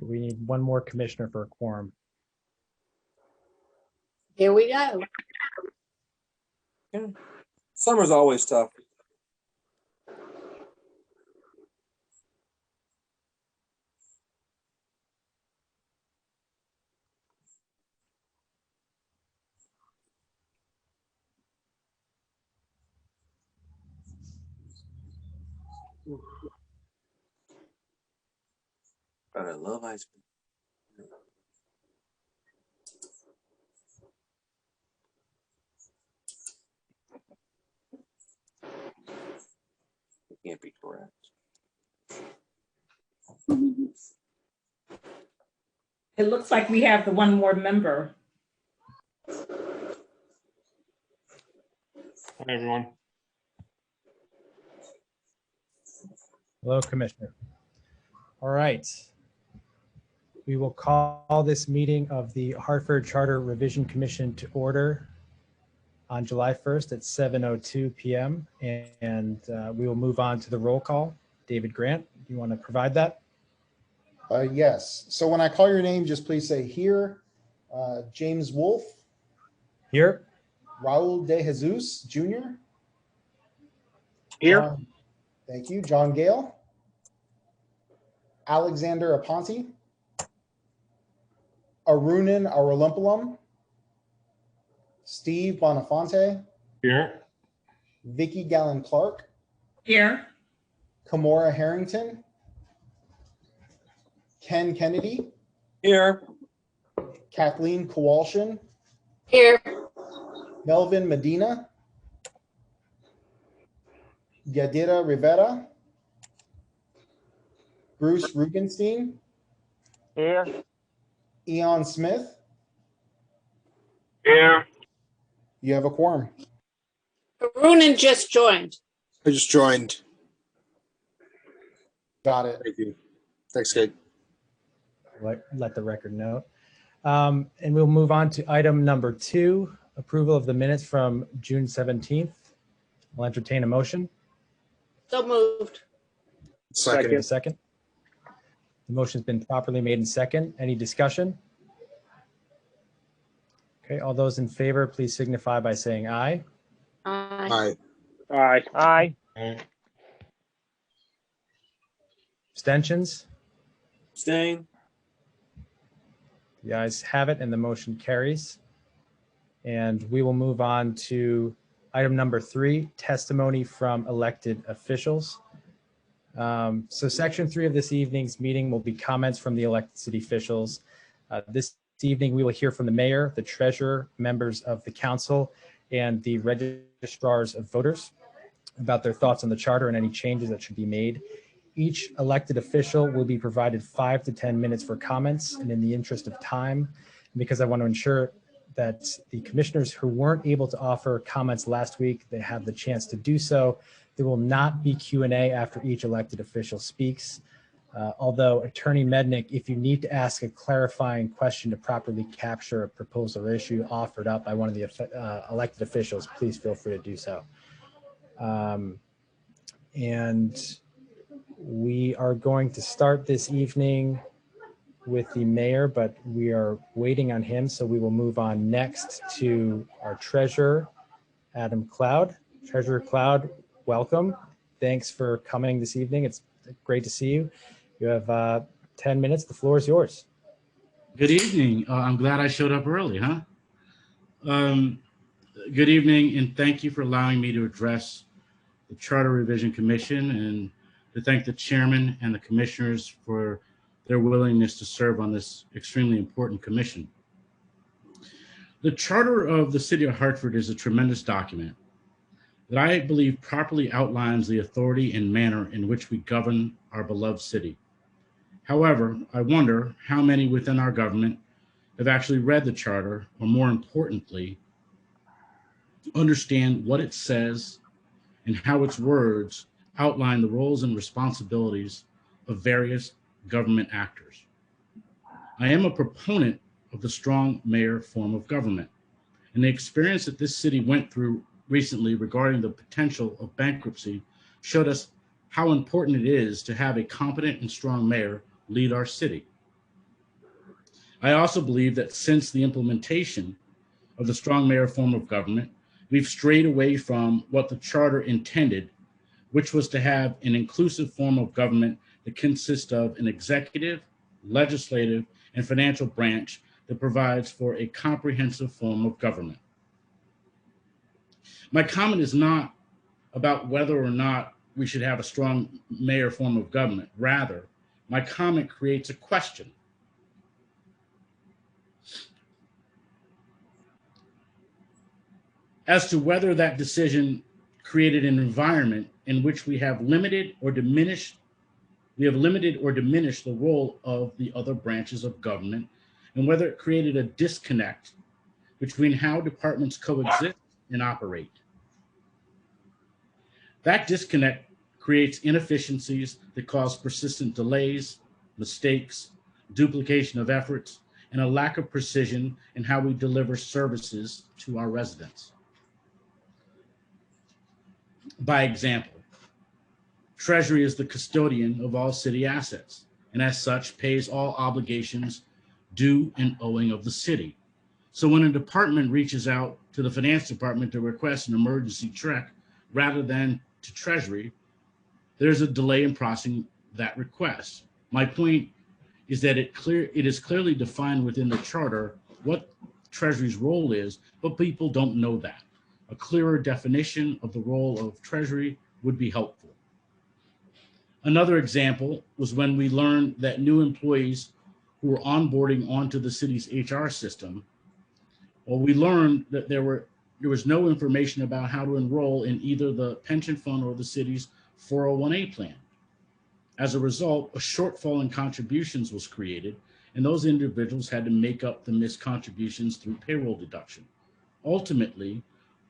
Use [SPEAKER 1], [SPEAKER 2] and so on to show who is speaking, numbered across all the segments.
[SPEAKER 1] We need one more commissioner for a quorum.
[SPEAKER 2] Here we go.
[SPEAKER 3] Yeah. Summer's always tough. But I love ice cream. It can't be correct.
[SPEAKER 4] It looks like we have the one more member.
[SPEAKER 5] Hi, everyone.
[SPEAKER 1] Hello, Commissioner. All right. We will call this meeting of the Hartford Charter Revision Commission to order on July 1st at 7:02 p.m. And we will move on to the roll call. David Grant, you want to provide that?
[SPEAKER 6] Yes. So when I call your name, just please say here. James Wolfe.
[SPEAKER 1] Here.
[SPEAKER 6] Raul De Jesus Jr.
[SPEAKER 5] Here.
[SPEAKER 6] Thank you. John Gale. Alexander Aponte. Arunan Arulampalum. Steve Bonafonte.
[SPEAKER 5] Here.
[SPEAKER 6] Vicky Gallen Clark.
[SPEAKER 4] Here.
[SPEAKER 6] Kamora Harrington. Ken Kennedy.
[SPEAKER 3] Here.
[SPEAKER 6] Kathleen Kowalshin.
[SPEAKER 2] Here.
[SPEAKER 6] Melvin Medina. Yadira Rivera. Bruce Rugenstein.
[SPEAKER 5] Here.
[SPEAKER 6] Eon Smith.
[SPEAKER 5] Here.
[SPEAKER 6] You have a quorum.
[SPEAKER 2] Arunan just joined.
[SPEAKER 7] I just joined.
[SPEAKER 6] Got it.
[SPEAKER 7] Thank you. Thanks, Kate.
[SPEAKER 1] Let the record know. And we'll move on to item number 2, approval of the minutes from June 17th. I'll entertain a motion.
[SPEAKER 2] So moved.
[SPEAKER 7] Second.
[SPEAKER 1] A second. The motion's been properly made in second. Any discussion? Okay, all those in favor, please signify by saying aye.
[SPEAKER 2] Aye.
[SPEAKER 7] Aye.
[SPEAKER 5] Aye. Aye.
[SPEAKER 1] Abstentions?
[SPEAKER 3] Abstain.
[SPEAKER 1] The ayes have it and the motion carries. And we will move on to item number 3, testimony from elected officials. So section 3 of this evening's meeting will be comments from the elected city officials. This evening, we will hear from the mayor, the treasurer, members of the council, and the registrars of voters about their thoughts on the charter and any changes that should be made. Each elected official will be provided 5 to 10 minutes for comments, and in the interest of time, because I want to ensure that the commissioners who weren't able to offer comments last week, they have the chance to do so. There will not be Q&A after each elected official speaks. Although Attorney Mednick, if you need to ask a clarifying question to properly capture a proposal or issue offered up by one of the elected officials, please feel free to do so. And we are going to start this evening with the mayor, but we are waiting on him. So we will move on next to our treasurer, Adam Cloud. Treasurer Cloud, welcome. Thanks for coming this evening. It's great to see you. You have 10 minutes. The floor is yours.
[SPEAKER 8] Good evening. I'm glad I showed up early, huh? Good evening, and thank you for allowing me to address the Charter Revision Commission and to thank the chairman and the commissioners for their willingness to serve on this extremely important commission. The Charter of the City of Hartford is a tremendous document that I believe properly outlines the authority and manner in which we govern our beloved city. However, I wonder how many within our government have actually read the charter, or more importantly, understand what it says and how its words outline the roles and responsibilities of various government actors. I am a proponent of the strong mayor form of government, and the experience that this city went through recently regarding the potential of bankruptcy showed us how important it is to have a competent and strong mayor lead our city. I also believe that since the implementation of the strong mayor form of government, we've strayed away from what the charter intended, which was to have an inclusive form of government that consists of an executive, legislative, and financial branch that provides for a comprehensive form of government. My comment is not about whether or not we should have a strong mayor form of government. Rather, my comment creates a question. As to whether that decision created an environment in which we have limited or diminished the role of the other branches of government, and whether it created a disconnect between how departments coexist and operate. That disconnect creates inefficiencies that cause persistent delays, mistakes, duplication of efforts, and a lack of precision in how we deliver services to our residents. By example, Treasury is the custodian of all city assets, and as such pays all obligations due and owing of the city. So when a department reaches out to the finance department to request an emergency check rather than to Treasury, there's a delay in processing that request. My point is that it is clearly defined within the charter what Treasury's role is, but people don't know that. A clearer definition of the role of Treasury would be helpful. Another example was when we learned that new employees who were onboarding onto the city's HR system, well, we learned that there was no information about how to enroll in either the pension fund or the city's 401A plan. As a result, a shortfall in contributions was created, and those individuals had to make up the missed contributions through payroll deduction. Ultimately,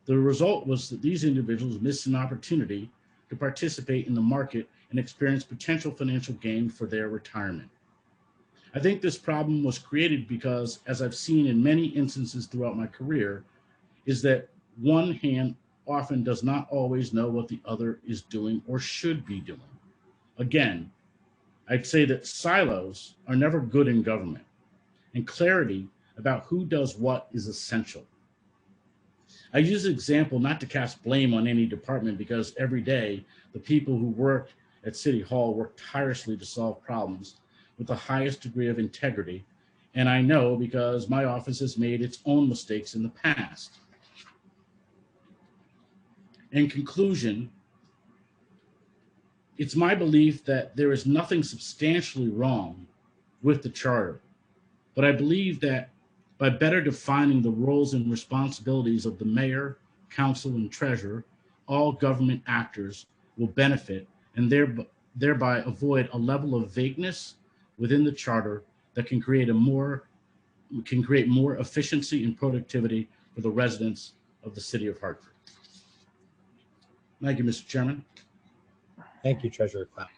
[SPEAKER 8] the result was that these individuals missed an opportunity to participate in the market and experience potential financial gain for their retirement. I think this problem was created because, as I've seen in many instances throughout my career, is that one hand often does not always know what the other is doing or should be doing. Again, I'd say that silos are never good in government, and clarity about who does what is essential. I use this example not to cast blame on any department, because every day the people who work at City Hall work tirelessly to solve problems with the highest degree of integrity. And I know because my office has made its own mistakes in the past. In conclusion, it's my belief that there is nothing substantially wrong with the charter, but I believe that by better defining the roles and responsibilities of the mayor, council, and treasurer, all government actors will benefit and thereby avoid a level of vagueness within the charter that can create more efficiency and productivity for the residents of the city of Hartford. Thank you, Mr. Chairman.
[SPEAKER 1] Thank you, Treasurer Cloud.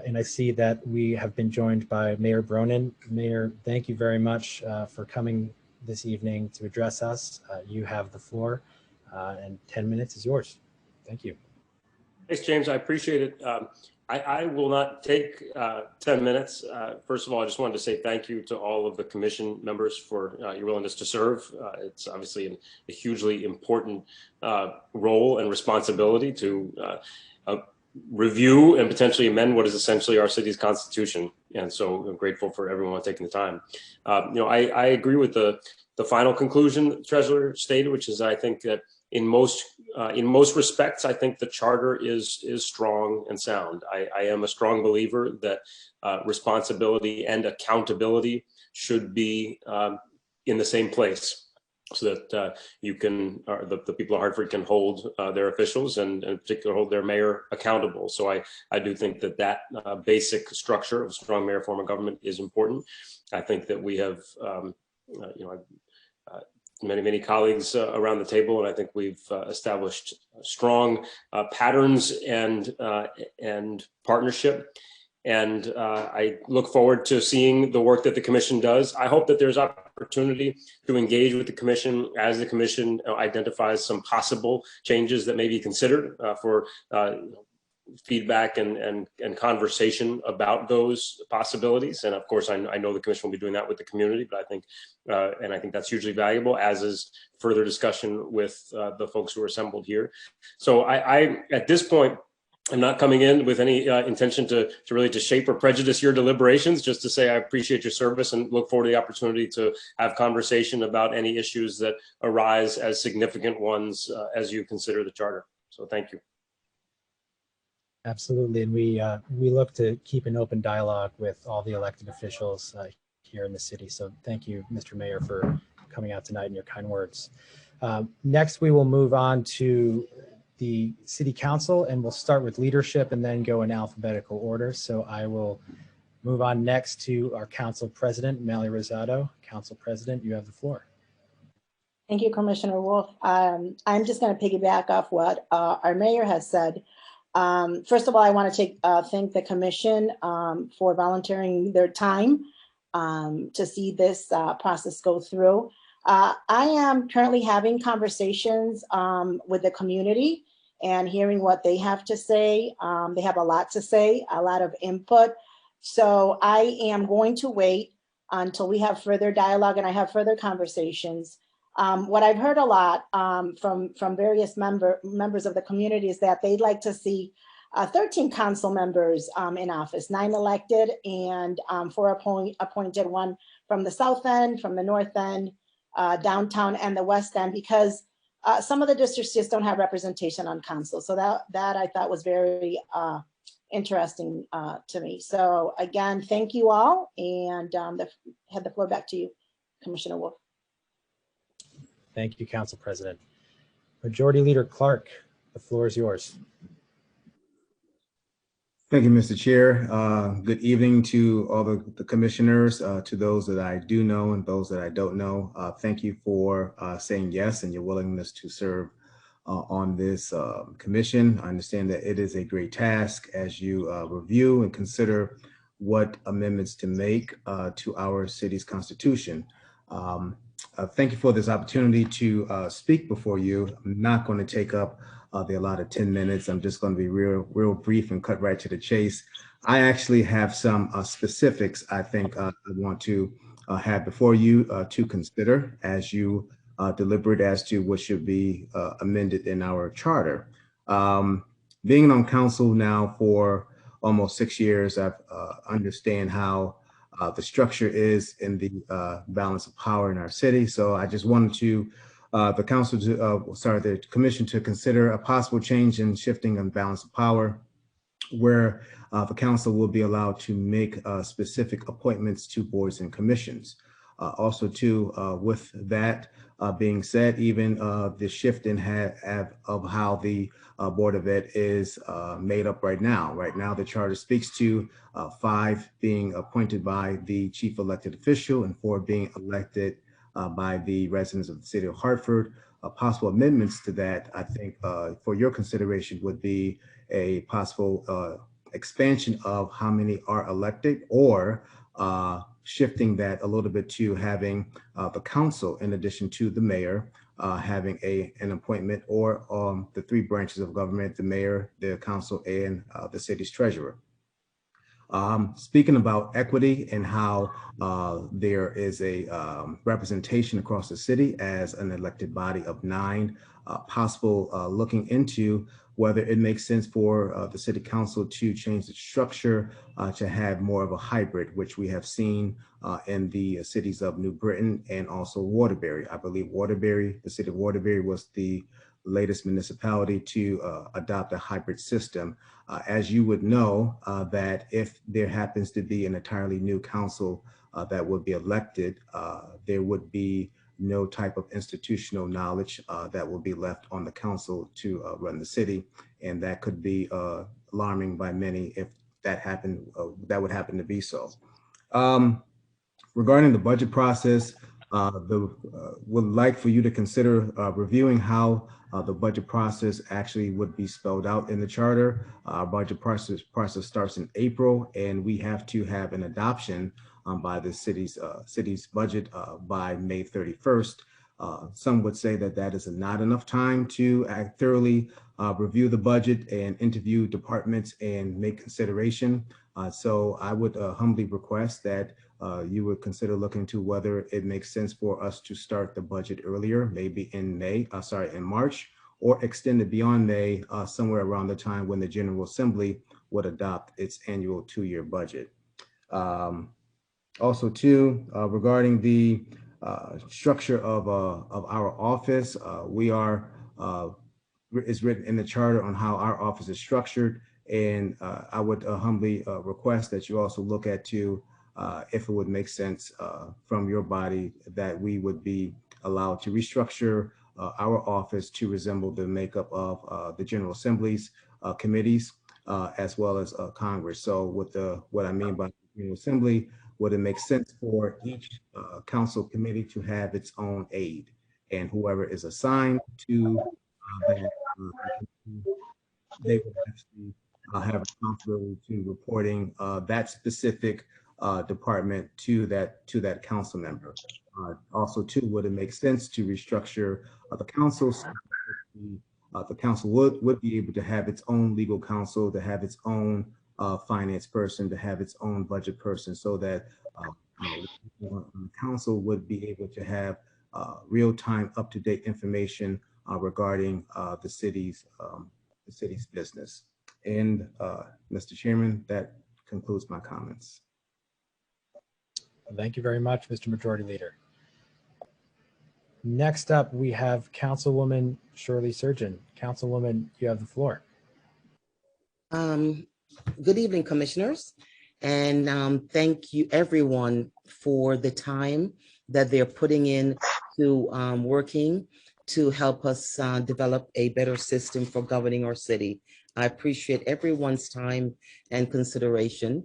[SPEAKER 1] And I see that we have been joined by Mayor Bronin. Mayor, thank you very much for coming this evening to address us. You have the floor, and 10 minutes is yours. Thank you.
[SPEAKER 3] Thanks, James. I appreciate it. I will not take 10 minutes. First of all, I just wanted to say thank you to all of the commission members for your willingness to serve. It's obviously a hugely important role and responsibility to review and potentially amend what is essentially our city's constitution. And so I'm grateful for everyone taking the time. I agree with the final conclusion the Treasurer stated, which is I think that in most respects, I think the charter is strong and sound. I am a strong believer that responsibility and accountability should be in the same place, so that you can, the people of Hartford can hold their officials and in particular hold their mayor accountable. So I do think that basic structure of strong mayor form of government is important. I think that we have, many colleagues around the table, and I think we've established strong patterns and partnership. And I look forward to seeing the work that the commission does. I hope that there's opportunity to engage with the commission as the commission identifies some possible changes that may be considered for feedback and conversation about those possibilities. And of course, I know the commission will be doing that with the community, but I think that's hugely valuable, as is further discussion with the folks who are assembled here. So I at this point, I'm not coming in with any intention to really shape or prejudice your deliberations, just to say I appreciate your service and look forward to the opportunity to have conversation about any issues that arise as significant ones as you consider the charter. So thank you.
[SPEAKER 1] Absolutely, and we look to keep an open dialogue with all the elected officials here in the city. So thank you, Mr. Mayor, for coming out tonight and your kind words. Next, we will move on to the City Council, and we'll start with leadership and then go in alphabetical order. So I will move on next to our Council President, Mally Rosado. Council President, you have the floor.
[SPEAKER 9] Thank you, Commissioner Wolf. I'm just going to piggyback off what our mayor has said. First of all, I want to thank the commission for volunteering their time to see this process go through. I am currently having conversations with the community and hearing what they have to say. They have a lot to say, a lot of input. So I am going to wait until we have further dialogue and I have further conversations. What I've heard a lot from various members of the community is that they'd like to see 13 council members in office, 9 elected and 4 appointed, one from the south end, from the north end, downtown, and the west end, because some of the districts just don't have representation on council. So that I thought was very interesting to me. So again, thank you all, and had the floor back to you, Commissioner Wolf.
[SPEAKER 1] Thank you, Council President. Majority Leader Clark, the floor is yours.
[SPEAKER 10] Thank you, Mr. Chair. Good evening to all the commissioners, to those that I do know and those that I don't know. Thank you for saying yes and your willingness to serve on this commission. I understand that it is a great task as you review and consider what amendments to make to our city's constitution. Thank you for this opportunity to speak before you. I'm not going to take up the allotted 10 minutes. I'm just going to be real brief and cut right to the chase. I actually have some specifics I think I want to have before you to consider as you deliberate as to what should be amended in our charter. Being on council now for almost 6 years, I understand how the structure is in the balance of power in our city. So I just wanted to the commission to consider a possible change in shifting and balance of power, where the council will be allowed to make specific appointments to boards and commissions. Also, too, with that being said, even the shift in of how the Board of Ed is made up right now. Right now, the charter speaks to 5 being appointed by the chief elected official and 4 being elected by the residents of the city of Hartford. Possible amendments to that, I think, for your consideration would be a possible expansion of how many are elected, or shifting that a little bit to having the council, in addition to the mayor, having an appointment, or the 3 branches of government, the mayor, the council, and the city's treasurer. Speaking about equity and how there is a representation across the city as an elected body of 9, possible looking into whether it makes sense for the city council to change the structure to have more of a hybrid, which we have seen in the cities of New Britain and also Waterbury. I believe the city of Waterbury was the latest municipality to adopt a hybrid system. As you would know, that if there happens to be an entirely new council that would be elected, there would be no type of institutional knowledge that will be left on the council to run the city. And that could be alarming by many if that happened, that would happen to be so. Regarding the budget process, would like for you to consider reviewing how the budget process actually would be spelled out in the charter. Our budget process starts in April, and we have to have an adoption by the city's budget by May 31st. Some would say that that is not enough time to thoroughly review the budget and interview departments and make consideration. So I would humbly request that you would consider looking to whether it makes sense for us to start the budget earlier, maybe in in March, or extend it beyond May, somewhere around the time when the General Assembly would adopt its annual 2-year budget. Also, too, regarding the structure of our office, it's written in the charter on how our office is structured, and I would humbly request that you also look at if it would make sense from your body that we would be allowed to restructure our office to resemble the makeup of the General Assembly's committees as well as Congress. So what I mean by the General Assembly, would it make sense for each council committee to have its own aide, and whoever is assigned to that, they would actually have responsibility to reporting that specific department to that council member. Also, too, would it make sense to restructure the council so the council would be able to have its own legal counsel, to have its own finance person, to have its own budget person, so that the council would be able to have real-time, up-to-date information regarding the city's business. And Mr. Chairman, that concludes my comments.
[SPEAKER 1] Thank you very much, Mr. Majority Leader. Next up, we have Councilwoman Shirley Surgeon. Councilwoman, you have the floor.
[SPEAKER 11] Good evening, commissioners, and thank you everyone for the time that they're putting in to working to help us develop a better system for governing our city. I appreciate everyone's time and consideration.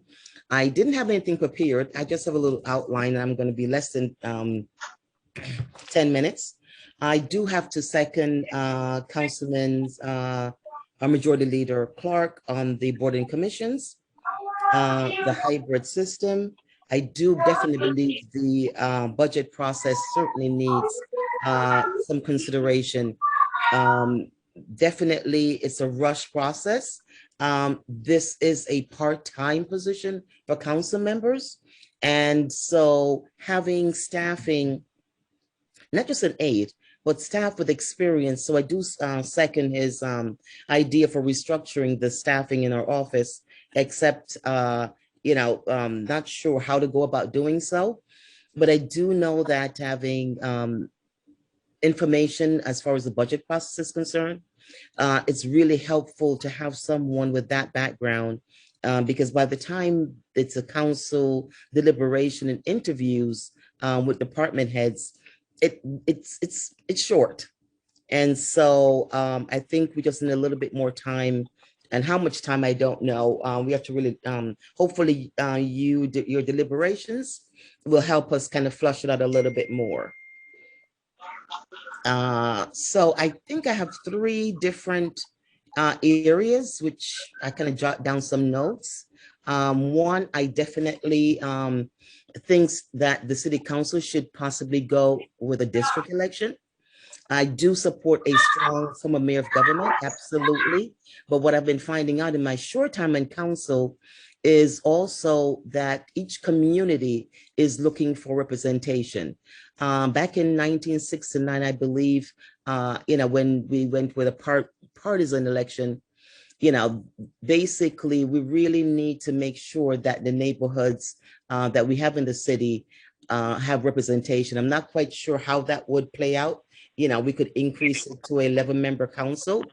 [SPEAKER 11] I didn't have anything prepared. I just have a little outline. I'm going to be less than 10 minutes. I do have to second Councilman's Majority Leader Clark on the board and commissions, the hybrid system. I do definitely believe the budget process certainly needs some consideration. Definitely, it's a rush process. This is a part-time position for council members. And so having staffing, not just an aide, but staff with experience. So I do second his idea for restructuring the staffing in our office, except, not sure how to go about doing so. But I do know that having information as far as the budget process is concerned, it's really helpful to have someone with that background, because by the time it's a council deliberation and interviews with department heads, it's short. And so I think we just need a little bit more time, and how much time I don't know. We have to really, hopefully your deliberations will help us kind of flush it out a little bit more. So I think I have 3 different areas, which I kind of jot down some notes. One, I definitely think that the city council should possibly go with a district election. I do support a strong form of mayor of government, absolutely. But what I've been finding out in my short time in council is also that each community is looking for representation. Back in 1969, I believe, when we went with a partisan election, basically we really need to make sure that the neighborhoods that we have in the city have representation. I'm not quite sure how that would play out. We could increase it to a 11-member council,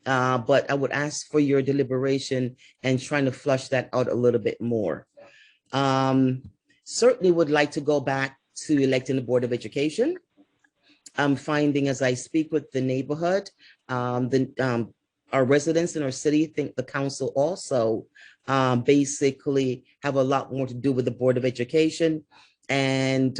[SPEAKER 11] but I would ask for your deliberation and trying to flush that out a little bit more. Certainly would like to go back to electing the Board of Education. I'm finding as I speak with the neighborhood, our residents in our city think the council also basically have a lot more to do with the Board of Education. And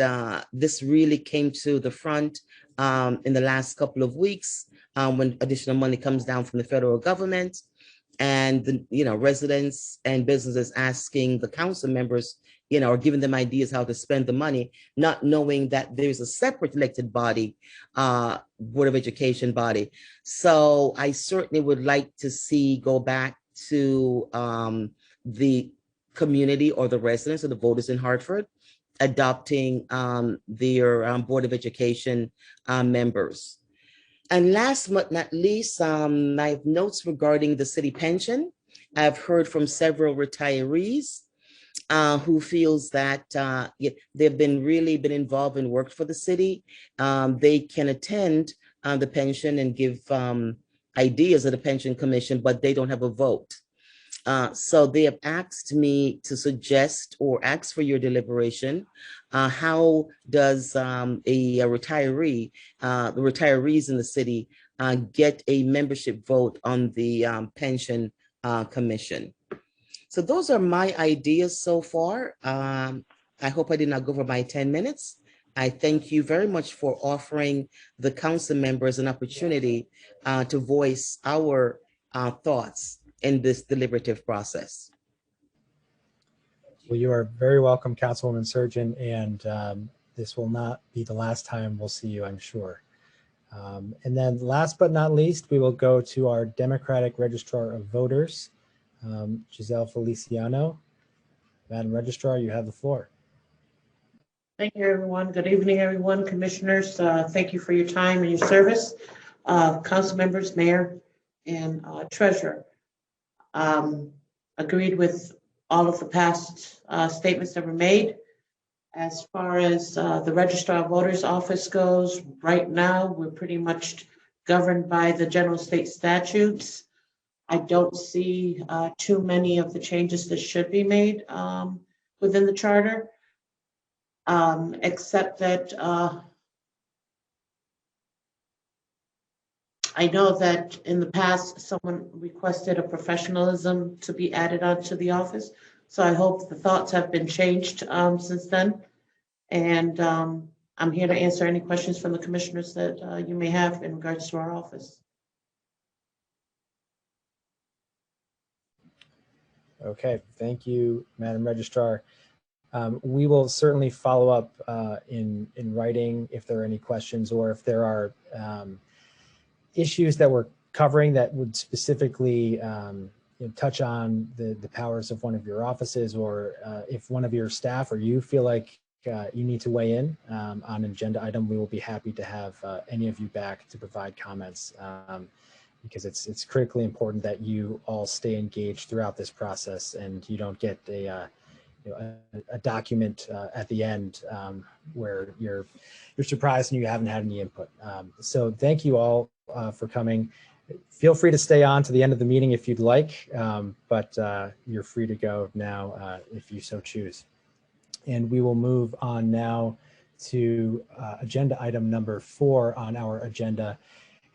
[SPEAKER 11] this really came to the front in the last couple of weeks when additional money comes down from the federal government, and the residents and businesses asking the council members, or giving them ideas how to spend the money, not knowing that there's a separate elected body, Board of Education body. So I certainly would like to see go back to the community or the residents or the voters in Hartford adopting their Board of Education members. And last but not least, I have notes regarding the city pension. I've heard from several retirees who feels that they've really been involved and worked for the city. They can attend the pension and give ideas of the pension commission, but they don't have a vote. So they have asked me to suggest or ask for your deliberation. How does a retiree, the retirees in the city, get a membership vote on the pension commission? So those are my ideas so far. I hope I did not go over my 10 minutes. I thank you very much for offering the council members an opportunity to voice our thoughts in this deliberative process.
[SPEAKER 1] Well, you are very welcome, Councilwoman Surgeon, and this will not be the last time we'll see you, I'm sure. And then last but not least, we will go to our Democratic Registrar of Voters, Giselle Feliciano. Madam Registrar, you have the floor.
[SPEAKER 12] Thank you, everyone. Good evening, everyone. Commissioners, thank you for your time and your service. Council members, Mayor, and Treasurer. Agreed with all of the past statements that were made. As far as the Registrar of Voters office goes, right now, we're pretty much governed by the general state statutes. I don't see too many of the changes that should be made within the charter, except that I know that in the past, someone requested a professionalism to be added onto the office. So I hope the thoughts have been changed since then. And I'm here to answer any questions from the commissioners that you may have in regards to our office.
[SPEAKER 1] Okay, thank you, Madam Registrar. We will certainly follow up in writing if there are any questions or if there are issues that we're covering that would specifically touch on the powers of one of your offices, or if one of your staff or you feel like you need to weigh in on an agenda item, we will be happy to have any of you back to provide comments, because it's critically important that you all stay engaged throughout this process and you don't get a document at the end where you're surprised and you haven't had any input. So thank you all for coming. Feel free to stay on to the end of the meeting if you'd like, but you're free to go now if you so choose. And we will move on now to agenda item number 4 on our agenda.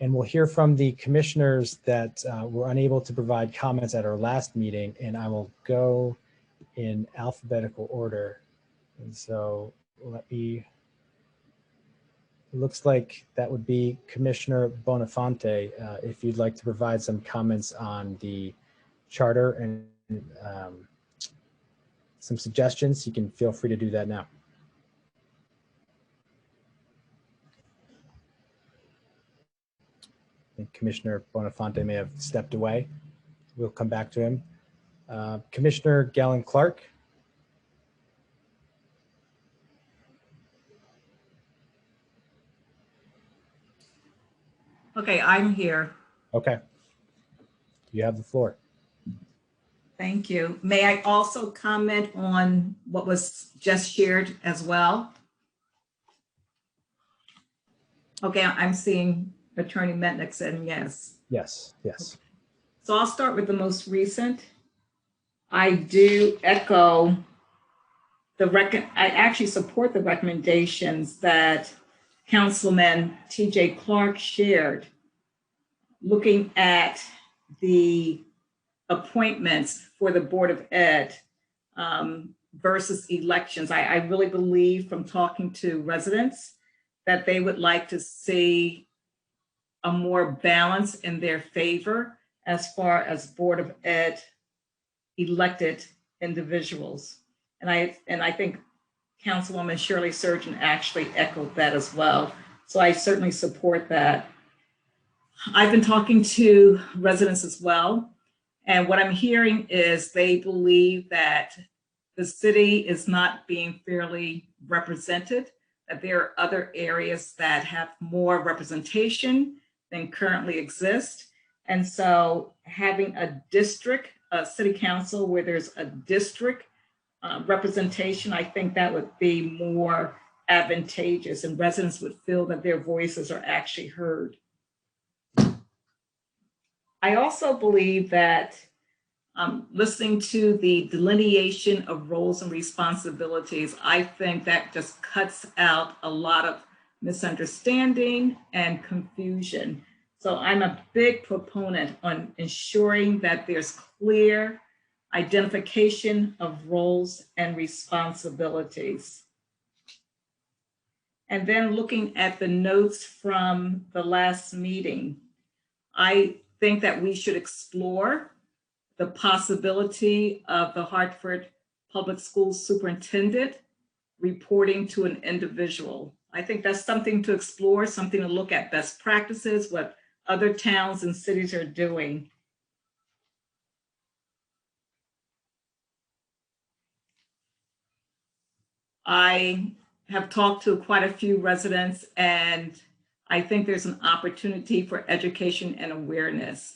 [SPEAKER 1] And we'll hear from the commissioners that were unable to provide comments at our last meeting, and I will go in alphabetical order. And so it looks like that would be Commissioner Bonafante. If you'd like to provide some comments on the charter and some suggestions, you can feel free to do that now. I think Commissioner Bonafante may have stepped away. We'll come back to him. Commissioner Gallen-Clark.
[SPEAKER 4] Okay, I'm here.
[SPEAKER 1] Okay. You have the floor.
[SPEAKER 4] Thank you. May I also comment on what was just shared as well? Okay, I'm seeing Attorney Metnick said yes.
[SPEAKER 1] Yes, yes.
[SPEAKER 4] So I'll start with the most recent. I do echo I actually support the recommendations that Councilman T.J. Clark shared, looking at the appointments for the Board of Ed versus elections. I really believe from talking to residents that they would like to see a more balance in their favor as far as Board of Ed elected individuals. And I think Councilwoman Shirley Surgeon actually echoed that as well. So I certainly support that. I've been talking to residents as well. And what I'm hearing is they believe that the city is not being fairly represented, that there are other areas that have more representation than currently exist. And so having a district, a city council where there's a district representation, I think that would be more advantageous and residents would feel that their voices are actually heard. I also believe that listening to the delineation of roles and responsibilities, I think that just cuts out a lot of misunderstanding and confusion. So I'm a big proponent on ensuring that there's clear identification of roles and responsibilities. And then looking at the notes from the last meeting, I think that we should explore the possibility of the Hartford Public Schools superintendent reporting to an individual. I think that's something to explore, something to look at best practices, what other towns and cities are doing. I have talked to quite a few residents, and I think there's an opportunity for education and awareness.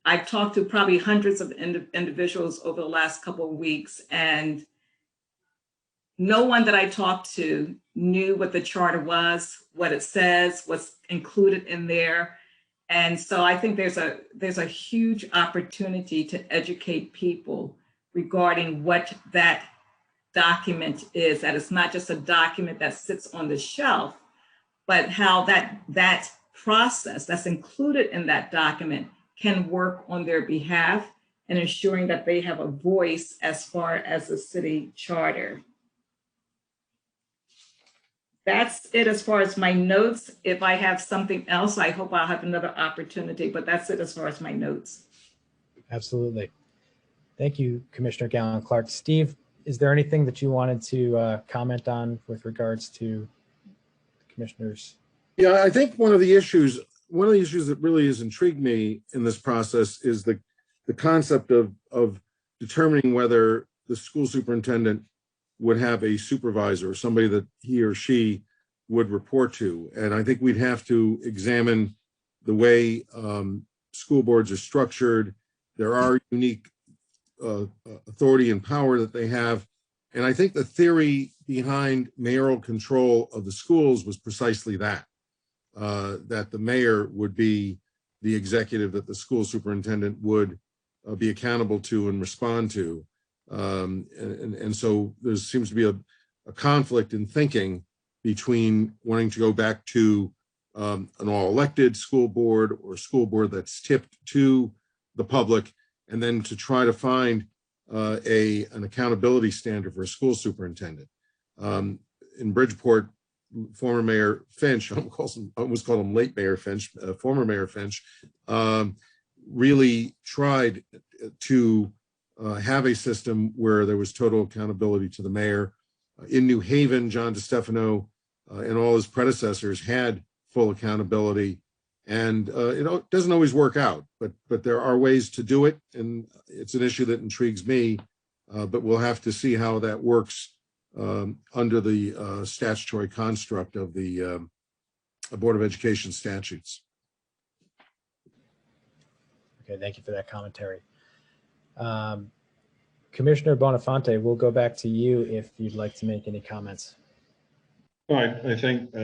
[SPEAKER 4] I've talked to probably hundreds of individuals over the last couple of weeks, and no one that I talked to knew what the charter was, what it says, what's included in there. And so I think there's a huge opportunity to educate people regarding what that document is, that it's not just a document that sits on the shelf, but how that process that's included in that document can work on their behalf and ensuring that they have a voice as far as the city charter. That's it as far as my notes. If I have something else, I hope I'll have another opportunity, but that's it as far as my notes.
[SPEAKER 1] Absolutely. Thank you, Commissioner Gallen-Clark. Steve, is there anything that you wanted to comment on with regards to commissioners?
[SPEAKER 13] Yeah, I think one of the issues that really has intrigued me in this process is the concept of determining whether the school superintendent would have a supervisor or somebody that he or she would report to. And I think we'd have to examine the way school boards are structured. There are unique authority and power that they have. And I think the theory behind mayoral control of the schools was precisely that. That the mayor would be the executive that the school superintendent would be accountable to and respond to. And so there seems to be a conflict in thinking between wanting to go back to an all-elected school board or a school board that's tipped to the public, and then to try to find an accountability standard for a school superintendent. In Bridgeport, former Mayor Finch, I almost called him late Mayor Finch, former Mayor Finch, really tried to have a system where there was total accountability to the mayor. In New Haven, John DeStefano and all his predecessors had full accountability, and it doesn't always work out, but there are ways to do it, and it's an issue that intrigues me, but we'll have to see how that works under the statutory construct of the Board of Education statutes.
[SPEAKER 1] Okay, thank you for that commentary. Commissioner Bonifante, we'll go back to you if you'd like to make any comments.
[SPEAKER 14] I think,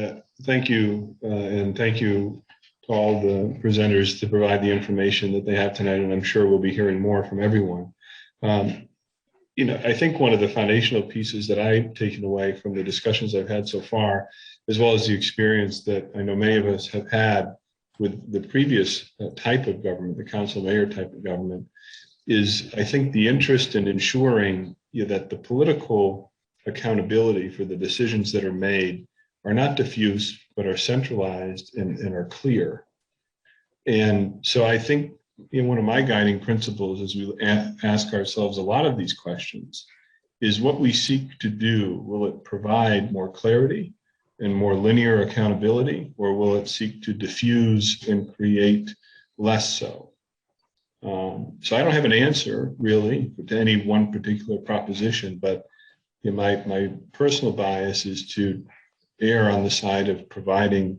[SPEAKER 14] thank you, and thank you to all the presenters to provide the information that they have tonight, and I'm sure we'll be hearing more from everyone. I think one of the foundational pieces that I've taken away from the discussions I've had so far, as well as the experience that I know many of us have had with the previous type of government, the council mayor type of government, is I think the interest in ensuring that the political accountability for the decisions that are made are not diffuse, but are centralized and are clear. And so I think one of my guiding principles as we ask ourselves a lot of these questions is what we seek to do, will it provide more clarity and more linear accountability, or will it seek to diffuse and create less so? So I don't have an answer really to any one particular proposition, but my personal bias is to err on the side of providing,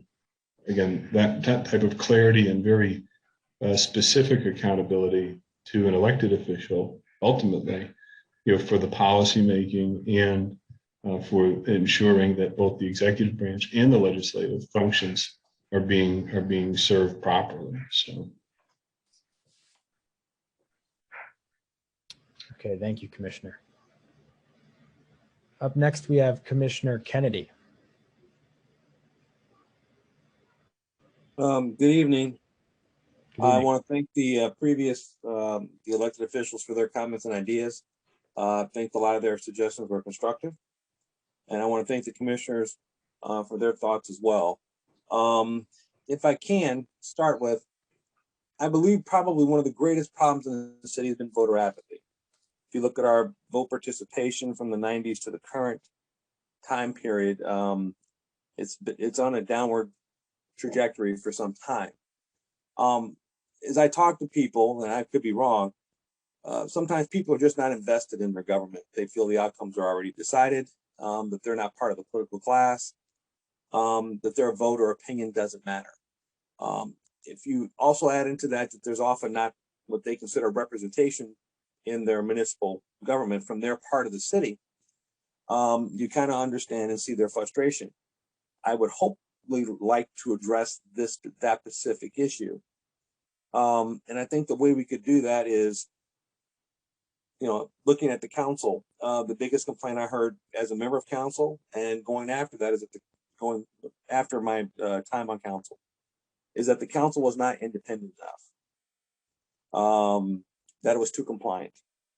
[SPEAKER 14] again, that type of clarity and very specific accountability to an elected official, ultimately, for the policy making and for ensuring that both the executive branch and the legislative functions are being served properly. So.
[SPEAKER 1] Okay, thank you, Commissioner. Up next, we have Commissioner Kennedy.
[SPEAKER 15] Good evening.
[SPEAKER 1] Good
[SPEAKER 15] I
[SPEAKER 1] evening.
[SPEAKER 15] want to thank the the elected officials for their comments and ideas. I think a lot of their suggestions were constructive. And I want to thank the commissioners for their thoughts as well. If I can start with, I believe probably one of the greatest problems in the city has been voter apathy. If you look at our vote participation from the 90s to the current time period, it's on a downward trajectory for some time. As I talk to people, and I could be wrong, sometimes people are just not invested in their government. They feel the outcomes are already decided, that they're not part of the political class, that their vote or opinion doesn't matter. If you also add into that there's often not what they consider representation in their municipal government from their part of the city, you kind of understand and see their frustration. I would hopefully like to address that specific issue. And I think the way we could do that is, looking at the council, the biggest complaint I heard as a member of council and going after that is going after my time on council is that the council was not independent enough, that it was too compliant.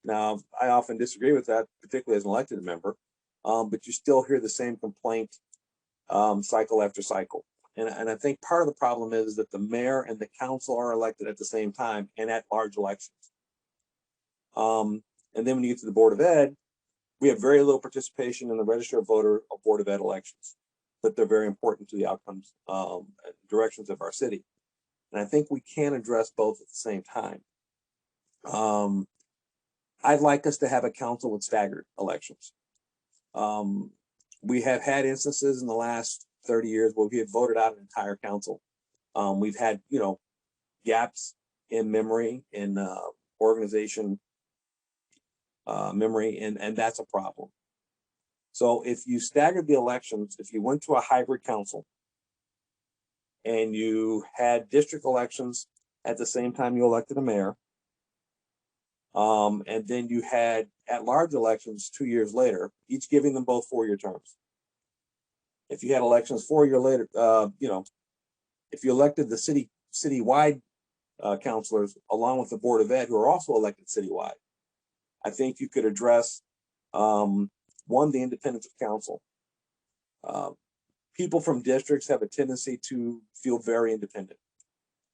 [SPEAKER 15] Now, I often disagree with that, particularly as an elected member, but you still hear the same complaint cycle after cycle. And I think part of the problem is that the mayor and the council are elected at the same time and at large elections. And then when you get to the Board of Ed, we have very little participation in the register of voter of Board of Ed elections, but they're very important to the outcomes, directions of our city. And I think we can address both at the same time. I'd like us to have a council with staggered elections. We have had instances in the last 30 years where we have voted out an entire council. We've had, gaps in memory, in organization memory, and that's a problem. So if you staggered the elections, if you went to a hybrid council and you had district elections at the same time you elected a mayor, and then you had at-large elections 2 years later, each giving them both 4-year terms. If you had elections 4 years later, if you elected the citywide councilors along with the Board of Ed who are also elected citywide, I think you could address, one, the independence of council. People from districts have a tendency to feel very independent.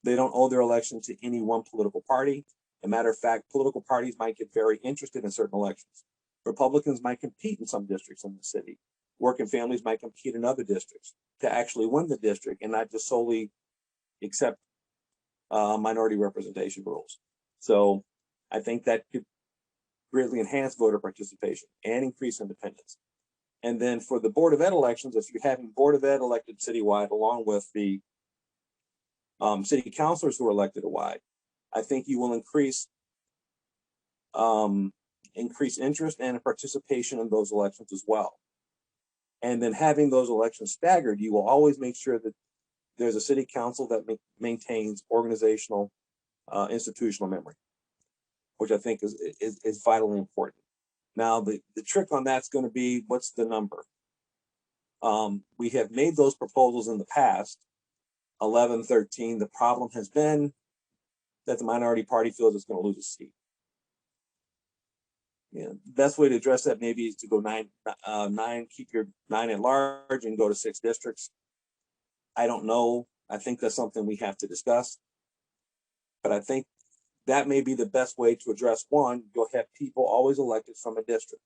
[SPEAKER 15] They don't owe their election to any one political party. As a matter of fact, political parties might get very interested in certain elections. Republicans might compete in some districts in the city. Working families might compete in other districts to actually win the district and not just solely accept minority representation rules. So I think that could greatly enhance voter participation and increase independence. And then for the Board of Ed elections, if you're having Board of Ed elected citywide along with the city councilors who are elected wide, I think you will increase interest and participation in those elections as well. And then having those elections staggered, you will always make sure that there's a city council that maintains organizational, institutional memory, which I think is vitally important. Now, the trick on that's going to be, what's the number? We have made those proposals in the past, 11, 13. The problem has been that the minority party feels it's going to lose a seat. The best way to address that maybe is to go nine, keep your 9 at large and go to 6 districts. I don't know. I think that's something we have to discuss. But I think that may be the best way to address one. You'll have people always elected from a district.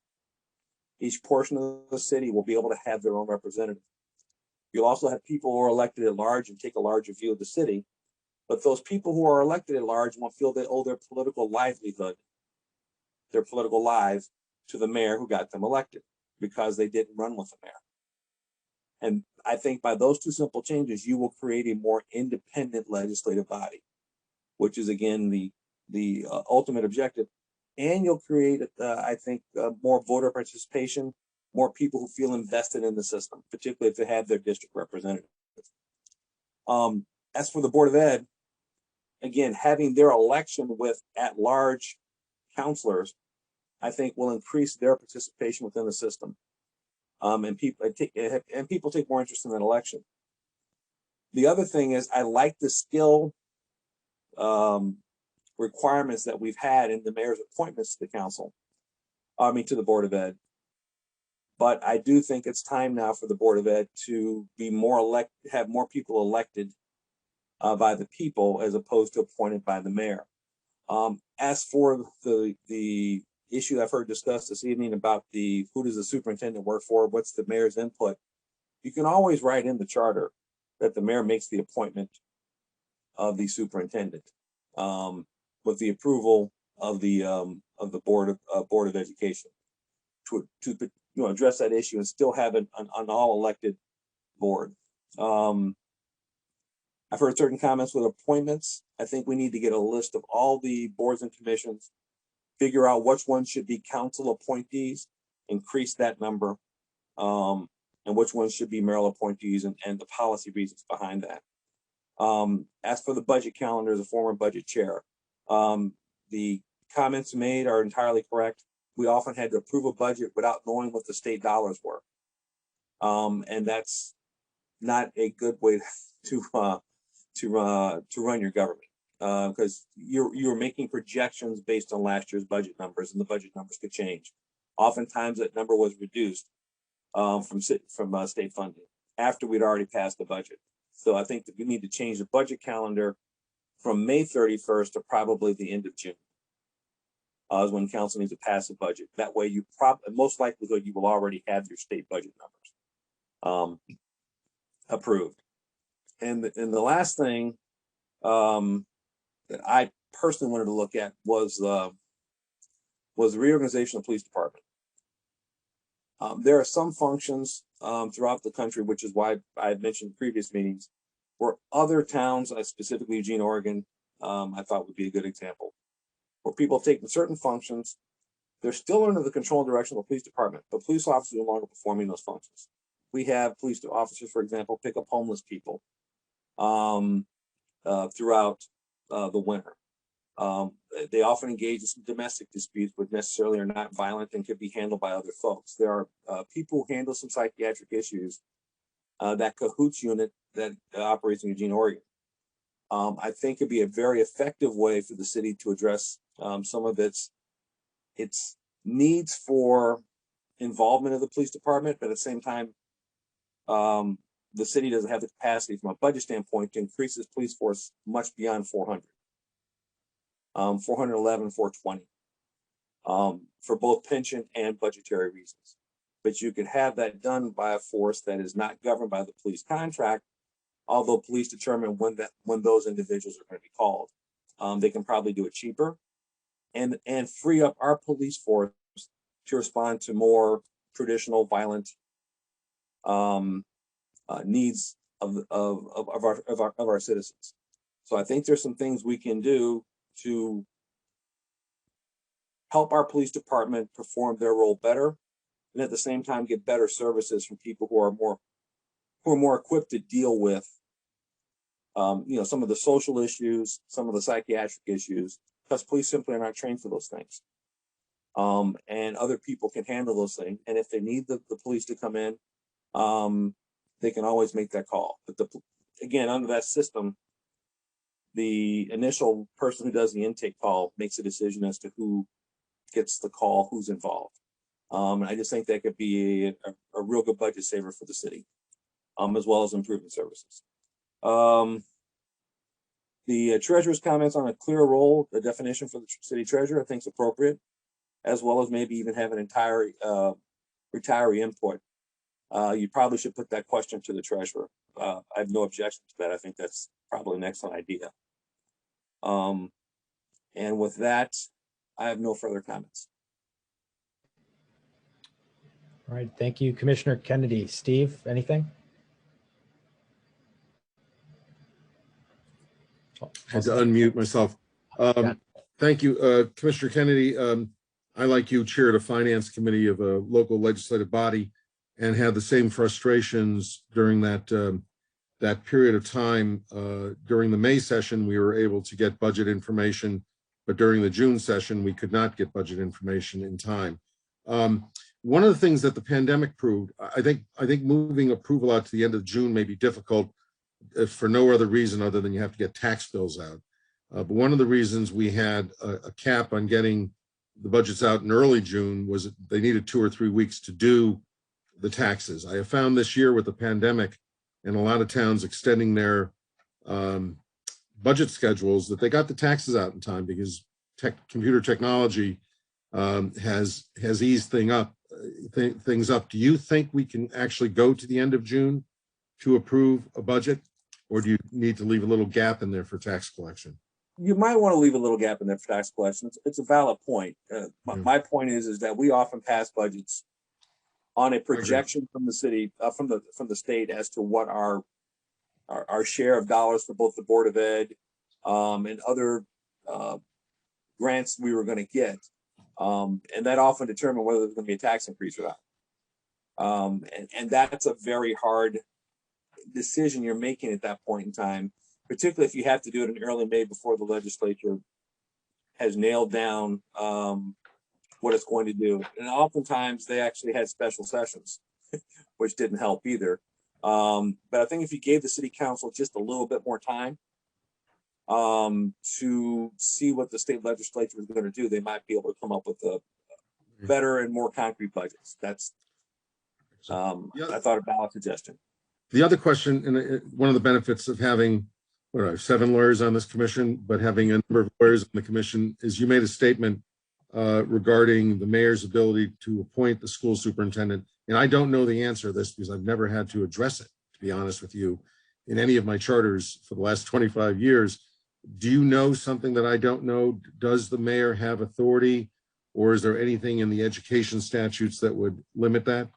[SPEAKER 15] Each portion of the city will be able to have their own representative. You'll also have people who are elected at large and take a larger view of the city. But those people who are elected at large won't feel they owe their political livelihood, their political lives, to the mayor who got them elected because they didn't run with the mayor. And I think by those two simple changes, you will create a more independent legislative body, which is again the ultimate objective. And you'll create, I think, more voter participation, more people who feel invested in the system, particularly if they have their district representatives. As for the Board of Ed, again, having their election with at-large counselors, I think will increase their participation within the system. And people take more interest in that election. The other thing is I like the skill requirements that we've had in the mayor's appointments to the council, to the Board of Ed. But I do think it's time now for the Board of Ed to be more have more people elected by the people as opposed to appointed by the mayor. As for the issue I've heard discussed this evening about who does the superintendent work for, what's the mayor's input, you can always write in the charter that the mayor makes the appointment of the superintendent with the approval of the board of education to address that issue and still have an all elected board. I've heard certain comments with appointments. I think we need to get a list of all the boards and commissions, figure out which ones should be council appointees, increase that number, and which ones should be mayoral appointees and the policy reasons behind that. As for the budget calendar, as a former budget chair, the comments made are entirely correct. We often had to approve a budget without knowing what the state dollars were. And that's not a good way to run your government, because you're making projections based on last year's budget numbers, and the budget numbers could change. Oftentimes that number was reduced from state funding after we'd already passed the budget. So I think that we need to change the budget calendar from May 31st to probably the end of June, is when council needs to pass a budget. That way you most likely you will already have your state budget numbers approved. And the last thing that I personally wanted to look at was the reorganization of the police department. There are some functions throughout the country, which is why I had mentioned in previous meetings, where other towns, specifically Eugene, Oregon, I thought would be a good example, where people have taken certain functions. They're still under the control and direction of the police department, but police officers are no longer performing those functions. We have police officers, for example, pick up homeless people throughout the winter. They often engage in some domestic disputes, which necessarily are not violent and could be handled by other folks. There are people who handle some psychiatric issues. That cahoots unit that operates in Eugene, Oregon, I think could be a very effective way for the city to address some of its needs for involvement of the police department, but at the same time, the city doesn't have the capacity from a budget standpoint to increase its police force much beyond 400, 411, 420, for both pension and budgetary reasons. But you could have that done by a force that is not governed by the police contract, although police determine when those individuals are going to be called. They can probably do it cheaper and free up our police force to respond to more traditional violent needs of our citizens. So I think there's some things we can do to help our police department perform their role better, and at the same time get better services from people who are more equipped to deal with some of the social issues, some of the psychiatric issues, because police simply are not trained for those things. And other people can handle those things. And if they need the police to come in, they can always make that call. But again, under that system, the initial person who does the intake call makes a decision as to who gets the call, who's involved. I just think that could be a real good budget saver for the city, as well as improving services. The treasurer's comments on a clear role, the definition for the city treasurer, I think is appropriate, as well as maybe even have an entire retiree input, you probably should put that question to the treasurer. I have no objection to that. I think that's probably an excellent idea. And with that, I have no further comments.
[SPEAKER 1] All right, thank you, Commissioner Kennedy. Steve, anything?
[SPEAKER 13] I had to unmute myself. Thank you, Commissioner Kennedy. I, like you, chaired a finance committee of a local legislative body and had the same frustrations during that that period of time. During the May session, we were able to get budget information, but during the June session, we could not get budget information in time. One of the things that the pandemic proved, I think moving approval out to the end of June may be difficult if for no other reason other than you have to get tax bills out. But one of the reasons we had a cap on getting the budgets out in early June was that they needed 2 or 3 weeks to do the taxes. I have found this year with the pandemic and a lot of towns extending their budget schedules that they got the taxes out in time because computer technology has eased things up. Do you think we can actually go to the end of June to approve a budget, or do you need to leave a little gap in there for tax collection?
[SPEAKER 15] You might want to leave a little gap in there for tax collection. It's a valid point. My point is that we often pass budgets on a projection from the city, from the state, as to what our share of dollars for both the Board of Ed and other grants we were going to get, and that often determined whether there's going to be a tax increase or not. And that's a very hard decision you're making at that point in time, particularly if you have to do it in early May before the legislature has nailed down what it's going to do. And oftentimes they actually had special sessions, which didn't help either. But I think if you gave the city council just a little bit more time to see what the state legislature was going to do, they might be able to come up with a better and more concrete budgets. That's, I thought, a valid suggestion.
[SPEAKER 13] The other question, and one of the benefits of having 7 lawyers on this commission, but having a number of lawyers on the commission, is you made a statement regarding the mayor's ability to appoint the school superintendent. And I don't know the answer to this because I've never had to address it, to be honest with you, in any of my charters for the last 25 years. Do you know something that I don't know? Does the mayor have authority, or is there anything in the education statutes that would limit that?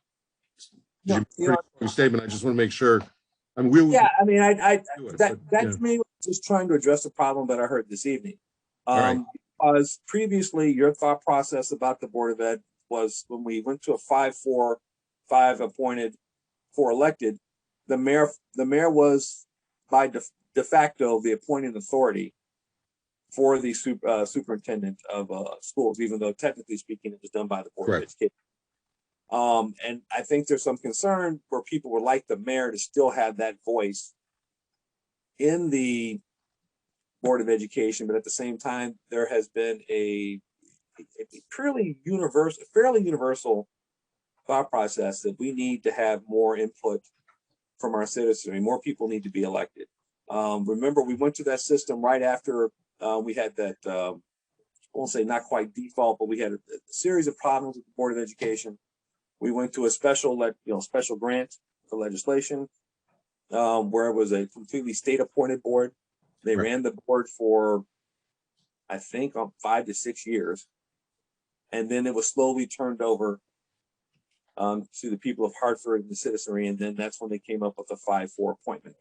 [SPEAKER 15] No,
[SPEAKER 13] Statement. I just want to make sure. I mean, that's me just trying to address the problem that I heard this evening. Because previously, your thought process about the Board of Ed was when we went to a 5-4-5 appointed, 4 elected, the mayor was by de facto the appointing authority for the superintendent of schools, even though technically speaking, it was done by the Board of Education. And I think there's some concern where people would like the mayor to still have that voice in the Board of Education, but at the same time, there has been a fairly universal thought process that we need to have more input from our citizenry. More people need to be elected. Remember, we went to that system right after we had that, I won't say not quite default, but we had a series of problems with the Board of Education. We went to a special grant for legislation where it was a completely state-appointed board. They ran the board for, I think, 5 to 6 years, and then it was slowly turned over to the people of Hartford and the citizenry, and then that's when they came up with the 5-4 appointment.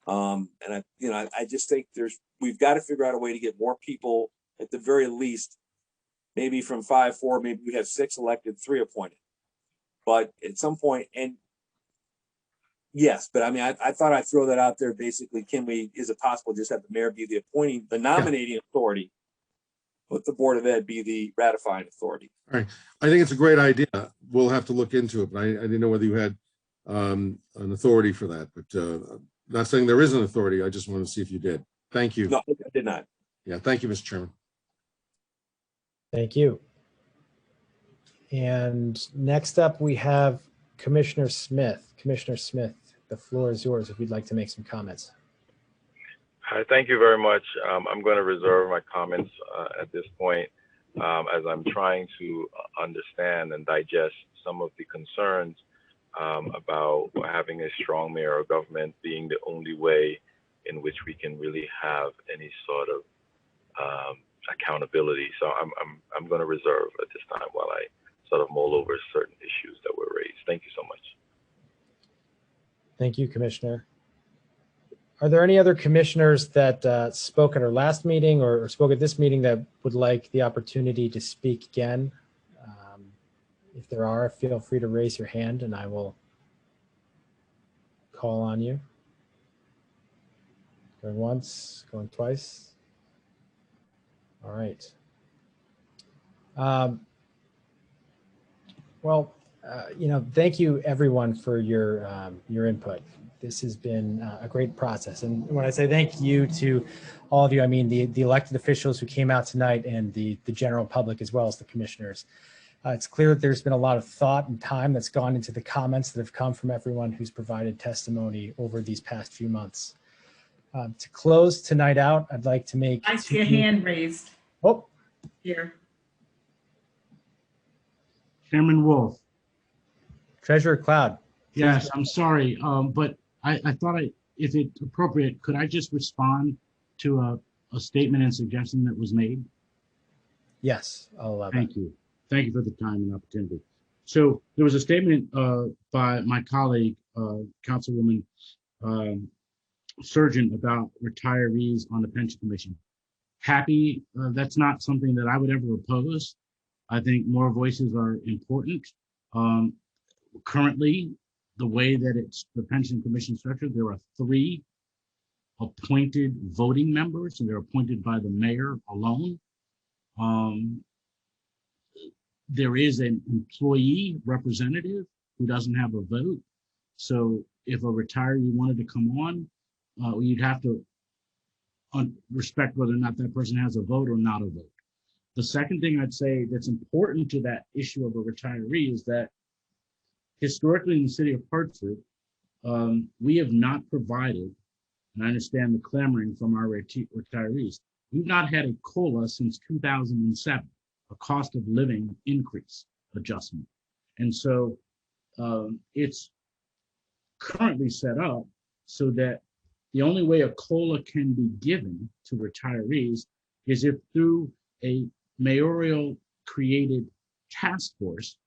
[SPEAKER 13] And I just think we've got to figure out a way to get more people, at the very least, maybe from 5-4, maybe we have 6 elected, 3 appointed. But at some point, and yes, but I mean, I thought I'd throw that out there. Basically, is it possible just have the mayor be the nominating authority, but the Board of Ed be the ratifying authority? All right. I think it's a great idea. We'll have to look into it, but I didn't know whether you had an authority for that. But not saying there is an authority. I just wanted to see if you did. Thank you.
[SPEAKER 15] No, I did not.
[SPEAKER 13] Yeah. Thank you, Mr. Chairman.
[SPEAKER 1] Thank you. And next up, we have Commissioner Smith. Commissioner Smith, the floor is yours if you'd like to make some comments.
[SPEAKER 16] Hi, thank you very much. I'm going to reserve my comments at this point as I'm trying to understand and digest some of the concerns about having a strong mayor or government being the only way in which we can really have any sort of accountability. So I'm going to reserve at this time while I sort of mull over certain issues that were raised. Thank you so much.
[SPEAKER 1] Thank you, Commissioner. Are there any other commissioners that spoke at our last meeting or spoke at this meeting that would like the opportunity to speak again? If there are, feel free to raise your hand and I will call on you. Going once, going twice. All right. Thank you everyone for your input. This has been a great process. And when I say thank you to all of you, I mean the elected officials who came out tonight and the general public as well as the commissioners. It's clear that there's been a lot of thought and time that's gone into the comments that have come from everyone who's provided testimony over these past few months. To close tonight out, I'd like to make—
[SPEAKER 4] I see a hand raised.
[SPEAKER 1] Oh,
[SPEAKER 4] here.
[SPEAKER 8] Chairman Wolf.
[SPEAKER 1] Treasurer Cloud.
[SPEAKER 8] Yes, I'm sorry, but I thought if it's appropriate, could I just respond to a statement and suggestion that was made?
[SPEAKER 1] Yes, I'll allow that.
[SPEAKER 8] Thank you. Thank you for the time and opportunity. So there was a statement by my colleague, Councilwoman Surgeon, about retirees on the Pension Commission. Happy, that's not something that I would ever oppose. I think more voices are important. Currently, the way that it's the Pension Commission structured, there are 3 appointed voting members, and they're appointed by the mayor alone. There is an employee representative who doesn't have a vote. So if a retiree wanted to come on, you'd have to respect whether or not that person has a vote or not a vote. The second thing I'd say that's important to that issue of a retiree is that historically in the city of Hartford, we have not provided, and I understand the clamoring from our retirees, we've not had a COLA since 2007. A cost of living increase adjustment. And so it's currently set up so that the only way a COLA can be given to retirees is if through a mayoral created task force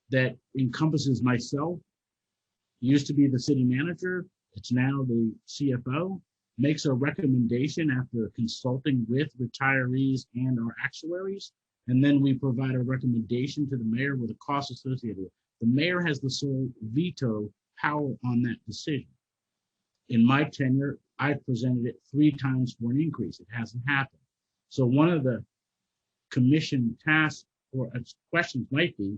[SPEAKER 8] that encompasses myself, used to be the city manager, it's now the CFO, makes a recommendation after consulting with retirees and our actuaries, and then we provide a recommendation to the mayor with a cost associated with it. The mayor has the sole veto power on that decision. In my tenure, I've presented it 3 times for an increase. It hasn't happened. So one of the commission tasks or questions might be,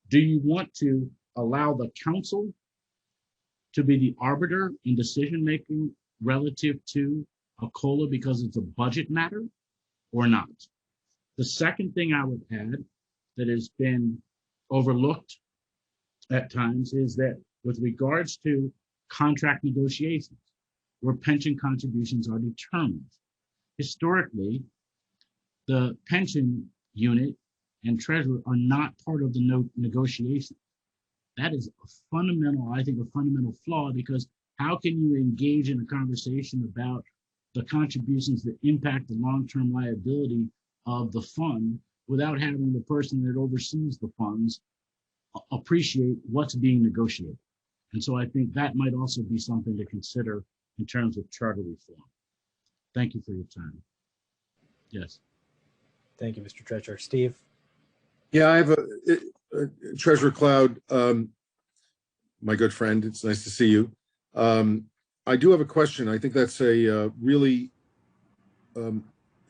[SPEAKER 8] do you want to allow the council to be the arbiter in decision-making relative to a COLA because it's a budget matter or not? The second thing I would add that has been overlooked at times is that with regards to contract negotiations, where pension contributions are determined, historically, the pension unit and treasurer are not part of the negotiation. That is a fundamental, I think, a fundamental flaw, because how can you engage in a conversation about the contributions that impact the long-term liability of the fund without having the person that oversees the funds appreciate what's being negotiated? And so I think that might also be something to consider in terms of charter reform. Thank you for your time. Yes.
[SPEAKER 1] Thank you, Mr. Treasurer. Steve?
[SPEAKER 13] Yeah, I have a Treasurer Cloud, my good friend. It's nice to see you. I do have a question. I think that's a really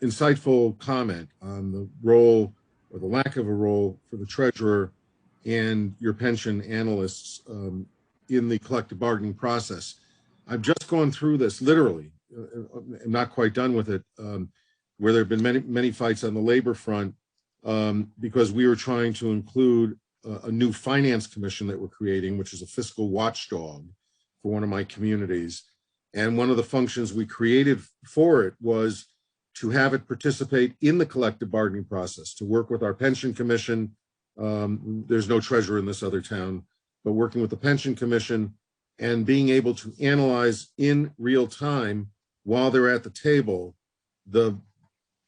[SPEAKER 13] insightful comment on the role or the lack of a role for the treasurer and your pension analysts in the collective bargaining process. I've just gone through this literally. I'm not quite done with it, where there have been many fights on the labor front because we were trying to include a new finance commission that we're creating, which is a fiscal watchdog for one of my communities. And one of the functions we created for it was to have it participate in the collective bargaining process, to work with our pension commission, There's no treasurer in this other town, but working with the pension commission and being able to analyze in real time while they're at the table, the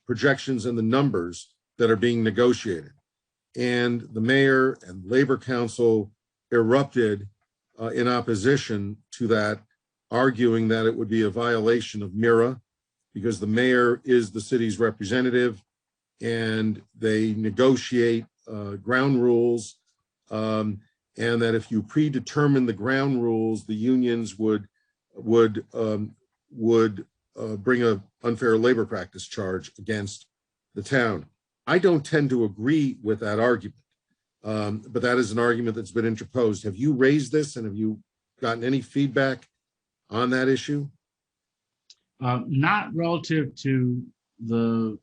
[SPEAKER 13] projections and the numbers that are being negotiated. And the mayor and labor council erupted in opposition to that, arguing that it would be a violation of MIRA because the mayor is the city's representative and they negotiate ground rules, and that if you predetermine the ground rules, the unions would bring an unfair labor practice charge against the town. I don't tend to agree with that argument, but that is an argument that's been interposed. Have you raised this and have you gotten any feedback on that issue?
[SPEAKER 8] Not relative to the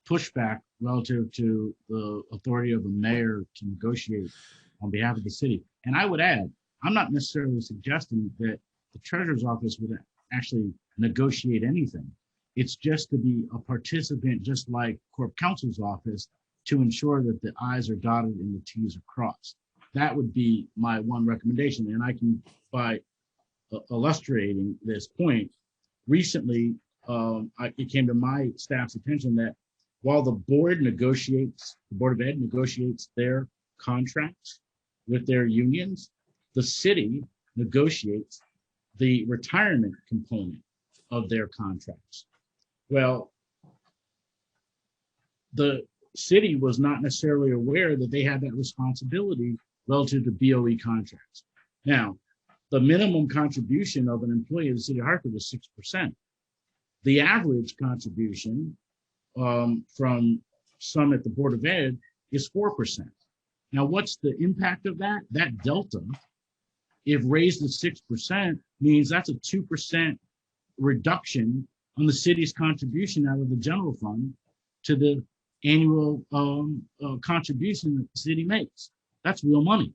[SPEAKER 8] pushback relative to the authority of the mayor to negotiate on behalf of the city. And I would add, I'm not necessarily suggesting that the treasurer's office would actually negotiate anything. It's just to be a participant, just like Corp Counsel's office, to ensure that the I's are dotted and the T's are crossed. That would be my one recommendation. And I can, by illustrating this point, recently, it came to my staff's attention that while the board negotiates, the Board of Ed negotiates their contracts with their unions, the city negotiates the retirement component of their contracts. Well, the city was not necessarily aware that they had that responsibility relative to BOE contracts. Now, the minimum contribution of an employee of the city of Hartford is 6%. The average contribution from some at the Board of Ed is 4%. Now, what's the impact of that? That delta, if raised to 6%, means that's a 2% reduction on the city's contribution out of the general fund to the annual contribution that the city makes. That's real money.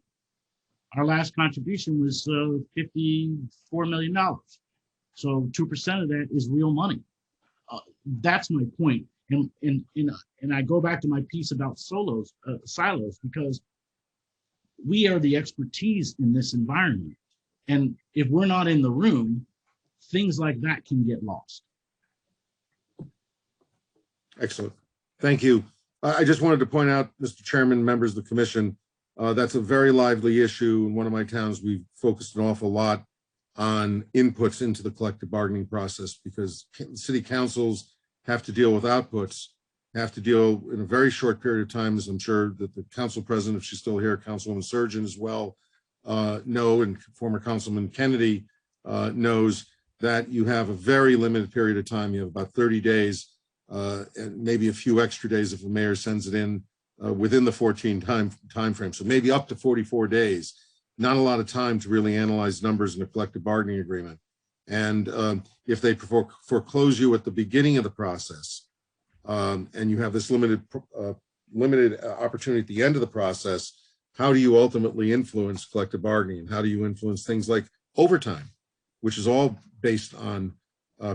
[SPEAKER 8] Our last contribution was $54 million. So 2% of that is real money. That's my point. And I go back to my piece about silos, because we are the expertise in this environment. And if we're not in the room, things like that can get lost.
[SPEAKER 13] Excellent. Thank you. I just wanted to point out, Mr. Chairman, members of the commission, that's a very lively issue. In one of my towns, we've focused an awful lot on inputs into the collective bargaining process because city councils have to deal with outputs, have to deal in a very short period of time, as I'm sure that the council president, if she's still here, Councilwoman Surgeon as well, know, and former Councilman Kennedy knows that you have a very limited period of time. You have about 30 days and maybe a few extra days if the mayor sends it in within the 14 time frame. So maybe up to 44 days, not a lot of time to really analyze numbers in a collective bargaining agreement. And if they foreclose you at the beginning of the process, and you have this limited opportunity at the end of the process, how do you ultimately influence collective bargaining? How do you influence things like overtime, which is all based on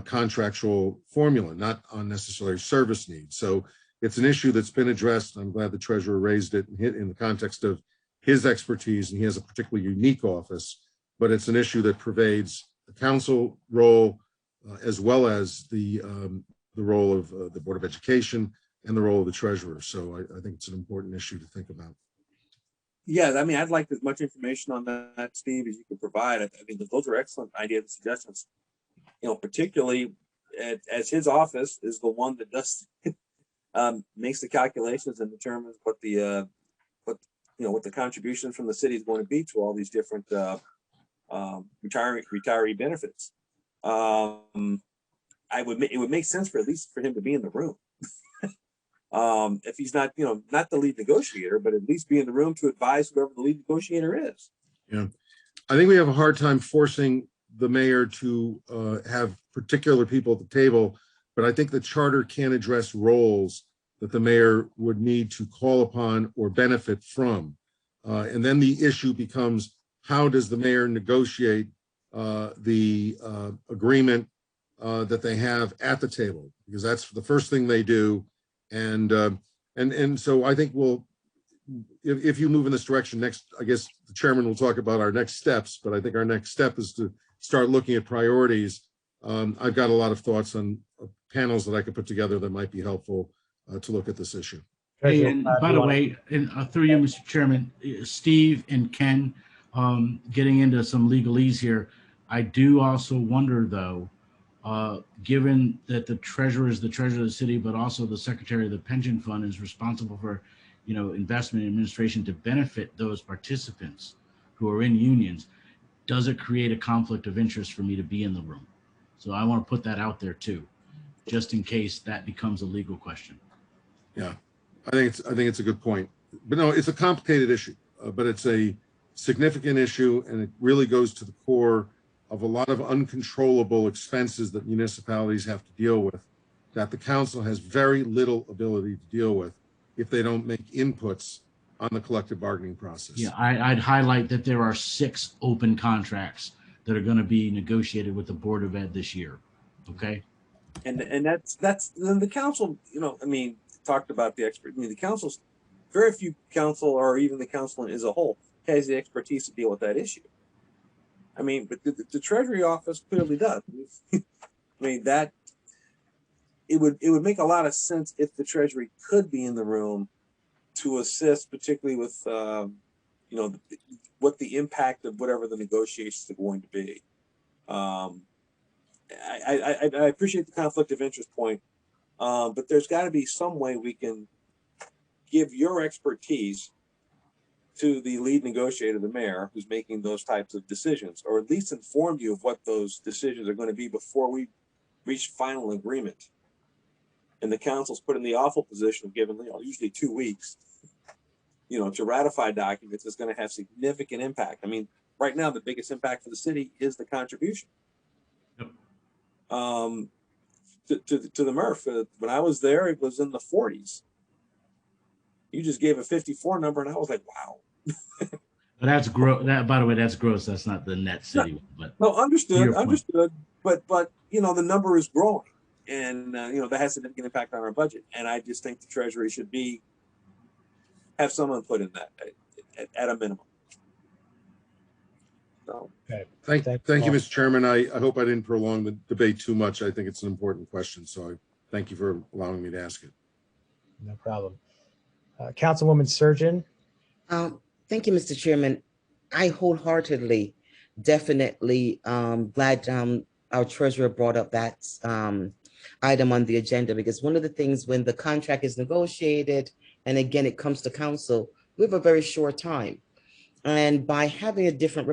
[SPEAKER 13] contractual formula, not on necessarily service needs. So it's an issue that's been addressed. I'm glad the treasurer raised it in the context of his expertise, and he has a particularly unique office, but it's an issue that pervades the council role as well as the role of the Board of Education and the role of the treasurer. So I think it's an important issue to think about.
[SPEAKER 15] Yeah, I mean, I'd like as much information on that, Steve, as you could provide. I mean, those are excellent ideas and suggestions. You know, particularly as his office is the one that does makes the calculations and determines what the what the contributions from the city is going to be to all these different retiree benefits. It would make sense for at least for him to be in the room. If he's not, not the lead negotiator, but at least be in the room to advise whoever the lead negotiator is.
[SPEAKER 13] Yeah, I think we have a hard time forcing the mayor to have particular people at the table, but I think the charter can address roles that the mayor would need to call upon or benefit from. And then the issue becomes, how does the mayor negotiate the agreement that they have at the table? Because that's the first thing they do. And so I think if you move in this direction next, I guess the chairman will talk about our next steps, but I think our next step is to start looking at priorities. I've got a lot of thoughts on panels that I could put together that might be helpful to look at this issue.
[SPEAKER 8] Hey, and by the way, and through you, Mr. Chairman, Steve and Ken, getting into some legalese here, I do also wonder, though, given that the treasurer is the treasurer of the city, but also the secretary of the pension fund is responsible for, investment and administration to benefit those participants who are in unions, does it create a conflict of interest for me to be in the room? So I want to put that out there too, just in case that becomes a legal question.
[SPEAKER 13] Yeah, I think it's a good point. But no, it's a complicated issue, but it's a significant issue, and it really goes to the core of a lot of uncontrollable expenses that municipalities have to deal with, that the council has very little ability to deal with if they don't make inputs on the collective bargaining process.
[SPEAKER 8] Yeah, I'd highlight that there are 6 open contracts that are going to be negotiated with the Board of Ed this year. Okay.
[SPEAKER 15] And that's then the council, talked about the expert. The council's very few council, or even the council as a whole, has the expertise to deal with that issue. But the Treasury office clearly does. That it would make a lot of sense if the Treasury could be in the room to assist, particularly with what the impact of whatever the negotiations are going to be. I appreciate the conflict of interest point, but there's got to be some way we can give your expertise to the lead negotiator, the mayor, who's making those types of decisions, or at least inform you of what those decisions are going to be before we reach final agreement. And the council's put in the awful position of giving, usually 2 weeks, to ratify documents that's going to have significant impact. Right now, the biggest impact for the city is the contribution.
[SPEAKER 8] Yep.
[SPEAKER 15] To the MRF. When I was there, it was in the 40s. You just gave a 54 number, and I was like, wow.
[SPEAKER 8] But that's gross. That, by the way, that's gross. That's not the net city.
[SPEAKER 15] No, understood. But the number is growing, and that has a significant impact on our budget. And I just think the Treasury should have some input in that at a minimum. So,
[SPEAKER 1] okay.
[SPEAKER 13] Thank you, Mr. Chairman. I hope I didn't prolong the debate too much. I think it's an important question, so I thank you for allowing me to ask it.
[SPEAKER 1] No problem. Councilwoman Surgeon.
[SPEAKER 11] Thank you, Mr. Chairman. I wholeheartedly, definitely glad our treasurer brought up that item on the agenda, because one of the things when the contract is negotiated, and again, it comes to council, we have a very short time. And by having a different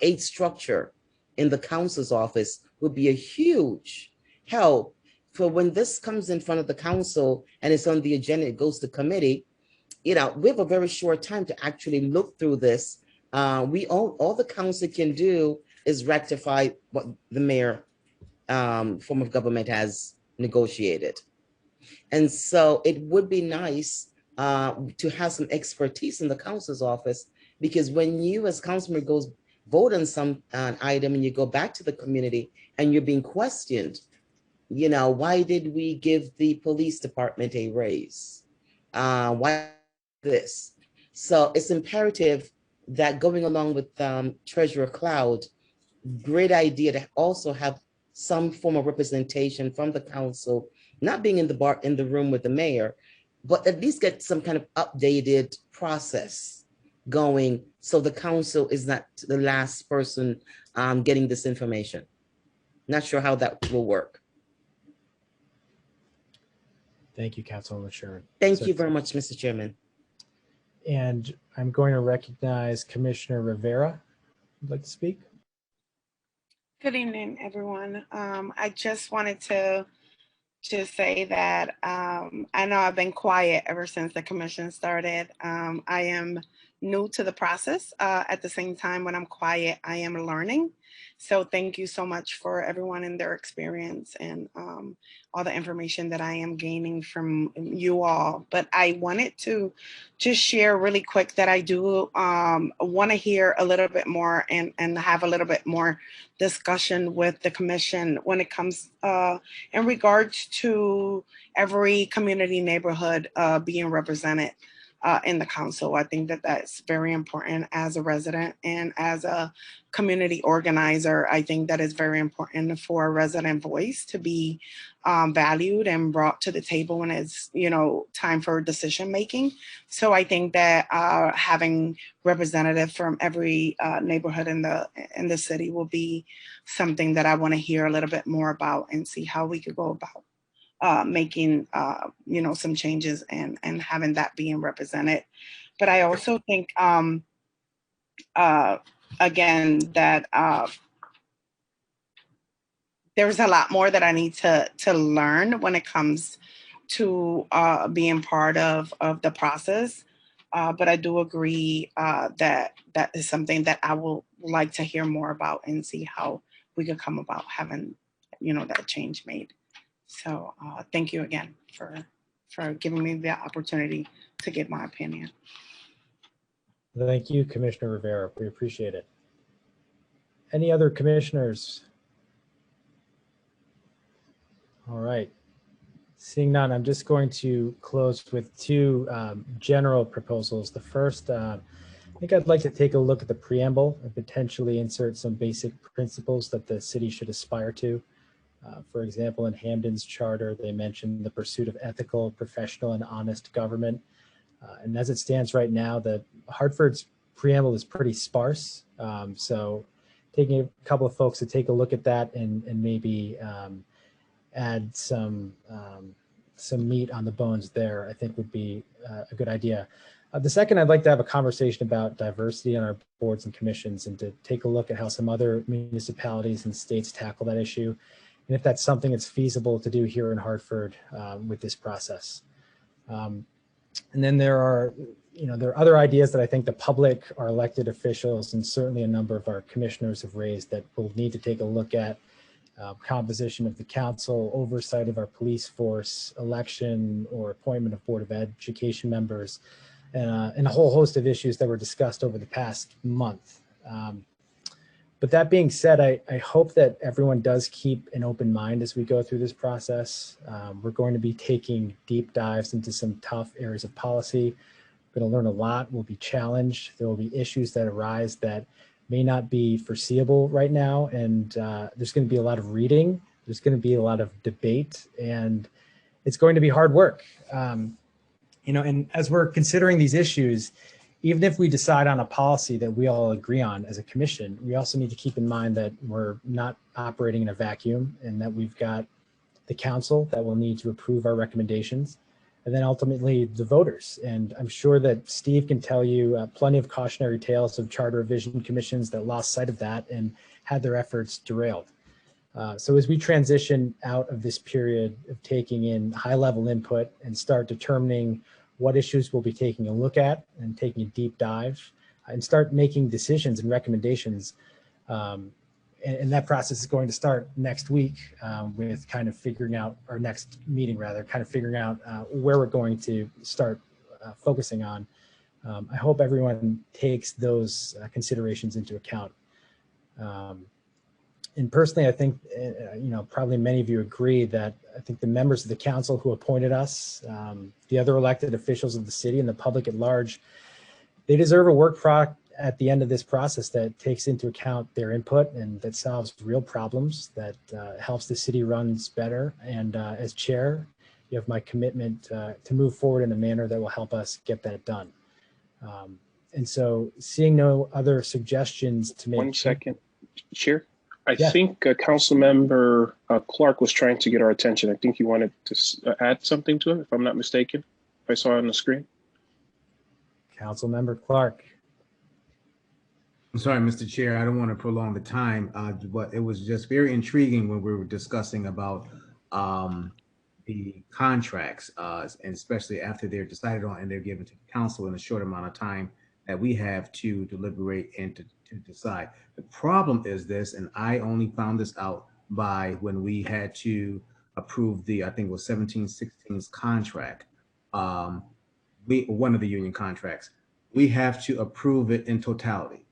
[SPEAKER 11] aid structure in the council's office would be a huge help for when this comes in front of the council and it's on the agenda, it goes to committee. We have a very short time to actually look through this. All the council can do is rectify what the mayor form of government has negotiated. And so it would be nice to have some expertise in the council's office, because when you as councilman goes vote on some item and you go back to the community and you're being questioned, why did we give the police department a raise? Why this? So it's imperative that going along with Treasurer Cloud, great idea to also have some form of representation from the council, not being in the room with the mayor, but at least get some kind of updated process going so the council is not the last person getting this information. Not sure how that will work.
[SPEAKER 1] Thank you, Councilwoman Sherman.
[SPEAKER 11] Thank you very much, Mr. Chairman.
[SPEAKER 1] And I'm going to recognize Commissioner Rivera. Would like to speak?
[SPEAKER 17] Good evening, everyone. I just wanted to say that I know I've been quiet ever since the commission started. I am new to the process. At the same time, when I'm quiet, I am learning. So thank you so much for everyone and their experience and all the information that I am gaining from you all. But I wanted to just share really quick that I do want to hear a little bit more and have a little bit more discussion with the commission when it comes in regards to every community neighborhood being represented. in the council. I think that that's very important as a resident and as a community organizer. I think that is very important for a resident voice to be valued and brought to the table when it's, time for decision making. So I think that having representative from every neighborhood in the city will be something that I want to hear a little bit more about and see how we could go about making some changes and having that being represented. But I also think again that there's a lot more that I need to learn when it comes to being part of the process. But I do agree that is something that I will like to hear more about and see how we could come about having that change made. So thank you again for giving me the opportunity to give my opinion.
[SPEAKER 1] Thank you, Commissioner Rivera. We appreciate it. Any other commissioners? All right. Seeing none, I'm just going to close with two general proposals. The first, I think I'd like to take a look at the preamble and potentially insert some basic principles that the city should aspire to. For example, in Hamden's charter, they mentioned the pursuit of ethical, professional, and honest government. And as it stands right now, the Hartford's preamble is pretty sparse. So taking a couple of folks to take a look at that and maybe add some meat on the bones there, I think would be a good idea. The second, I'd like to have a conversation about diversity on our boards and commissions and to take a look at how some other municipalities and states tackle that issue, and if that's something that's feasible to do here in Hartford with this process. And then there are other ideas that I think the public, our elected officials, and certainly a number of our commissioners have raised that we'll need to take a look at. Composition of the council, oversight of our police force, election or appointment of Board of Education members, and a whole host of issues that were discussed over the past month. But that being said, I hope that everyone does keep an open mind as we go through this process. We're going to be taking deep dives into some tough areas of policy. We're going to learn a lot. We'll be challenged. There will be issues that arise that may not be foreseeable right now. And there's going to be a lot of reading. There's going to be a lot of debate, and it's going to be hard work. And as we're considering these issues, even if we decide on a policy that we all agree on as a commission, we also need to keep in mind that we're not operating in a vacuum and that we've got the council that will need to approve our recommendations, and then ultimately the voters. And I'm sure that Steve can tell you plenty of cautionary tales of charter revision commissions that lost sight of that and had their efforts derailed. So as we transition out of this period of taking in high-level input and start determining what issues we'll be taking a look at and taking a deep dive and start making decisions and recommendations, and that process is going to start next week with kind of figuring out, our next meeting rather, kind of figuring out where we're going to start focusing on. I hope everyone takes those considerations into account. And personally, I think, probably many of you agree that I think the members of the council who appointed us, the other elected officials of the city and the public at large, they deserve a work product at the end of this process that takes into account their input and that solves real problems, that helps the city runs better. And as chair, you have my commitment to move forward in a manner that will help us get that done. And so seeing no other suggestions to make—
[SPEAKER 7] 1 second, Chair. I think Councilmember Clark was trying to get our attention. I think he wanted to add something to it, if I'm not mistaken, if I saw it on the screen.
[SPEAKER 1] Councilmember Clark.
[SPEAKER 10] I'm sorry, Mr. Chair, I don't want to prolong the time, but it was just very intriguing when we were discussing about the contracts, and especially after they're decided on and they're given to the council in a short amount of time that we have to deliberate and to decide. The problem is this, and I only found this out by when we had to approve the, I think it was 1716's contract, one of the union contracts. We have to approve it in totality.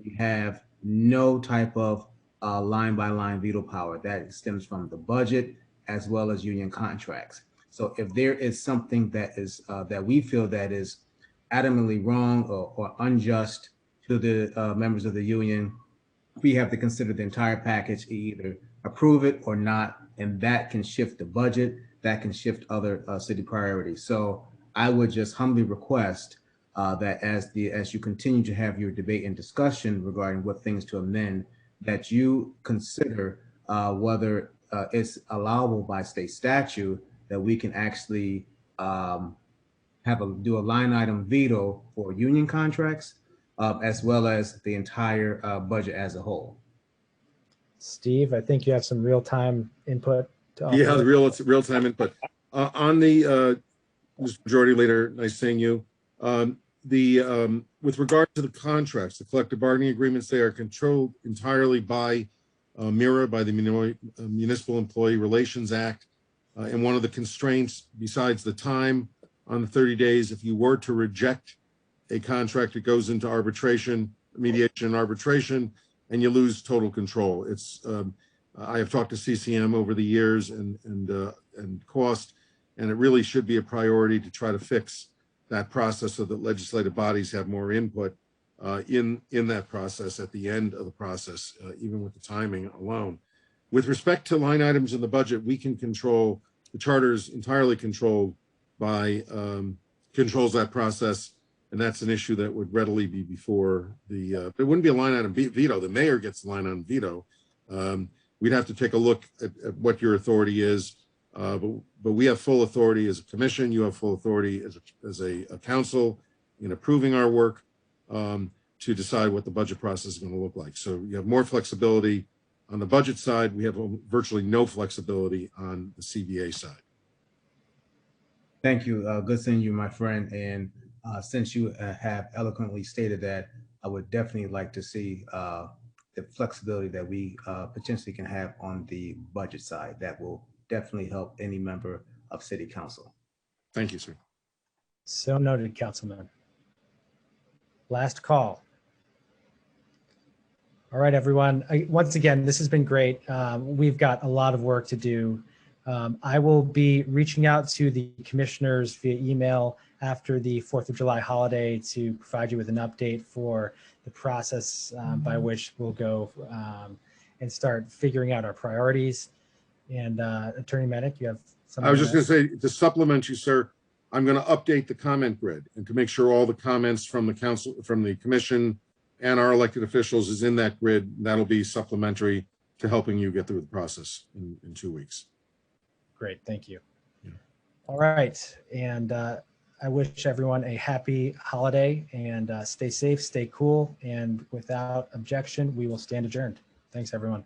[SPEAKER 10] We have no type of line by line veto power. That stems from the budget as well as union contracts. So if there is something that is that we feel that is adamantly wrong or unjust to the members of the union, we have to consider the entire package, either approve it or not, and that can shift the budget, that can shift other city priorities. So I would just humbly request that as you continue to have your debate and discussion regarding what things to amend, that you consider whether it's allowable by state statute that we can actually do a line item veto for union contracts, as well as the entire budget as a whole.
[SPEAKER 1] Steve, I think you have some real-time input.
[SPEAKER 13] Yeah, the real-time input. On the Mr. Majority Leader, nice seeing you. With regard to the contracts, the collective bargaining agreements, they are controlled entirely by MIRA, by the Municipal Employee Relations Act. And one of the constraints, besides the time on the 30 days, if you were to reject a contract, it goes into arbitration, mediation and arbitration, and you lose total control. It's I have talked to CCM over the years and cost, and it really should be a priority to try to fix that process so that legislative bodies have more input in that process at the end of the process, even with the timing alone. With respect to line items in the budget, we can control, the charter is entirely controlled by, controls that process, and that's an issue that would readily be before the, it wouldn't be a line item veto, the mayor gets the line item veto. We'd have to take a look at what your authority is, but we have full authority as a commission, you have full authority as a council in approving our work to decide what the budget process is going to look like. So you have more flexibility on the budget side. We have virtually no flexibility on the CBA side.
[SPEAKER 10] Thank you. Good seeing you, my friend. And since you have eloquently stated that, I would definitely like to see the flexibility that we potentially can have on the budget side. That will definitely help any member of City Council.
[SPEAKER 13] Thank you, sir.
[SPEAKER 1] So noted, Councilman. Last call. All right, everyone. Once again, this has been great. We've got a lot of work to do. I will be reaching out to the commissioners via email after the 4th of July holiday to provide you with an update for the process by which we'll go and start figuring out our priorities. And Attorney Medic, you have something?
[SPEAKER 13] I was just going to say, to supplement you, sir, I'm going to update the comment grid and to make sure all the comments from the council, from the commission and our elected officials is in that grid. That'll be supplementary to helping you get through the process in 2 weeks.
[SPEAKER 1] Great, thank you. Yeah. All right, and I wish everyone a happy holiday and stay safe, stay cool, and without objection, we will stand adjourned. Thanks, everyone.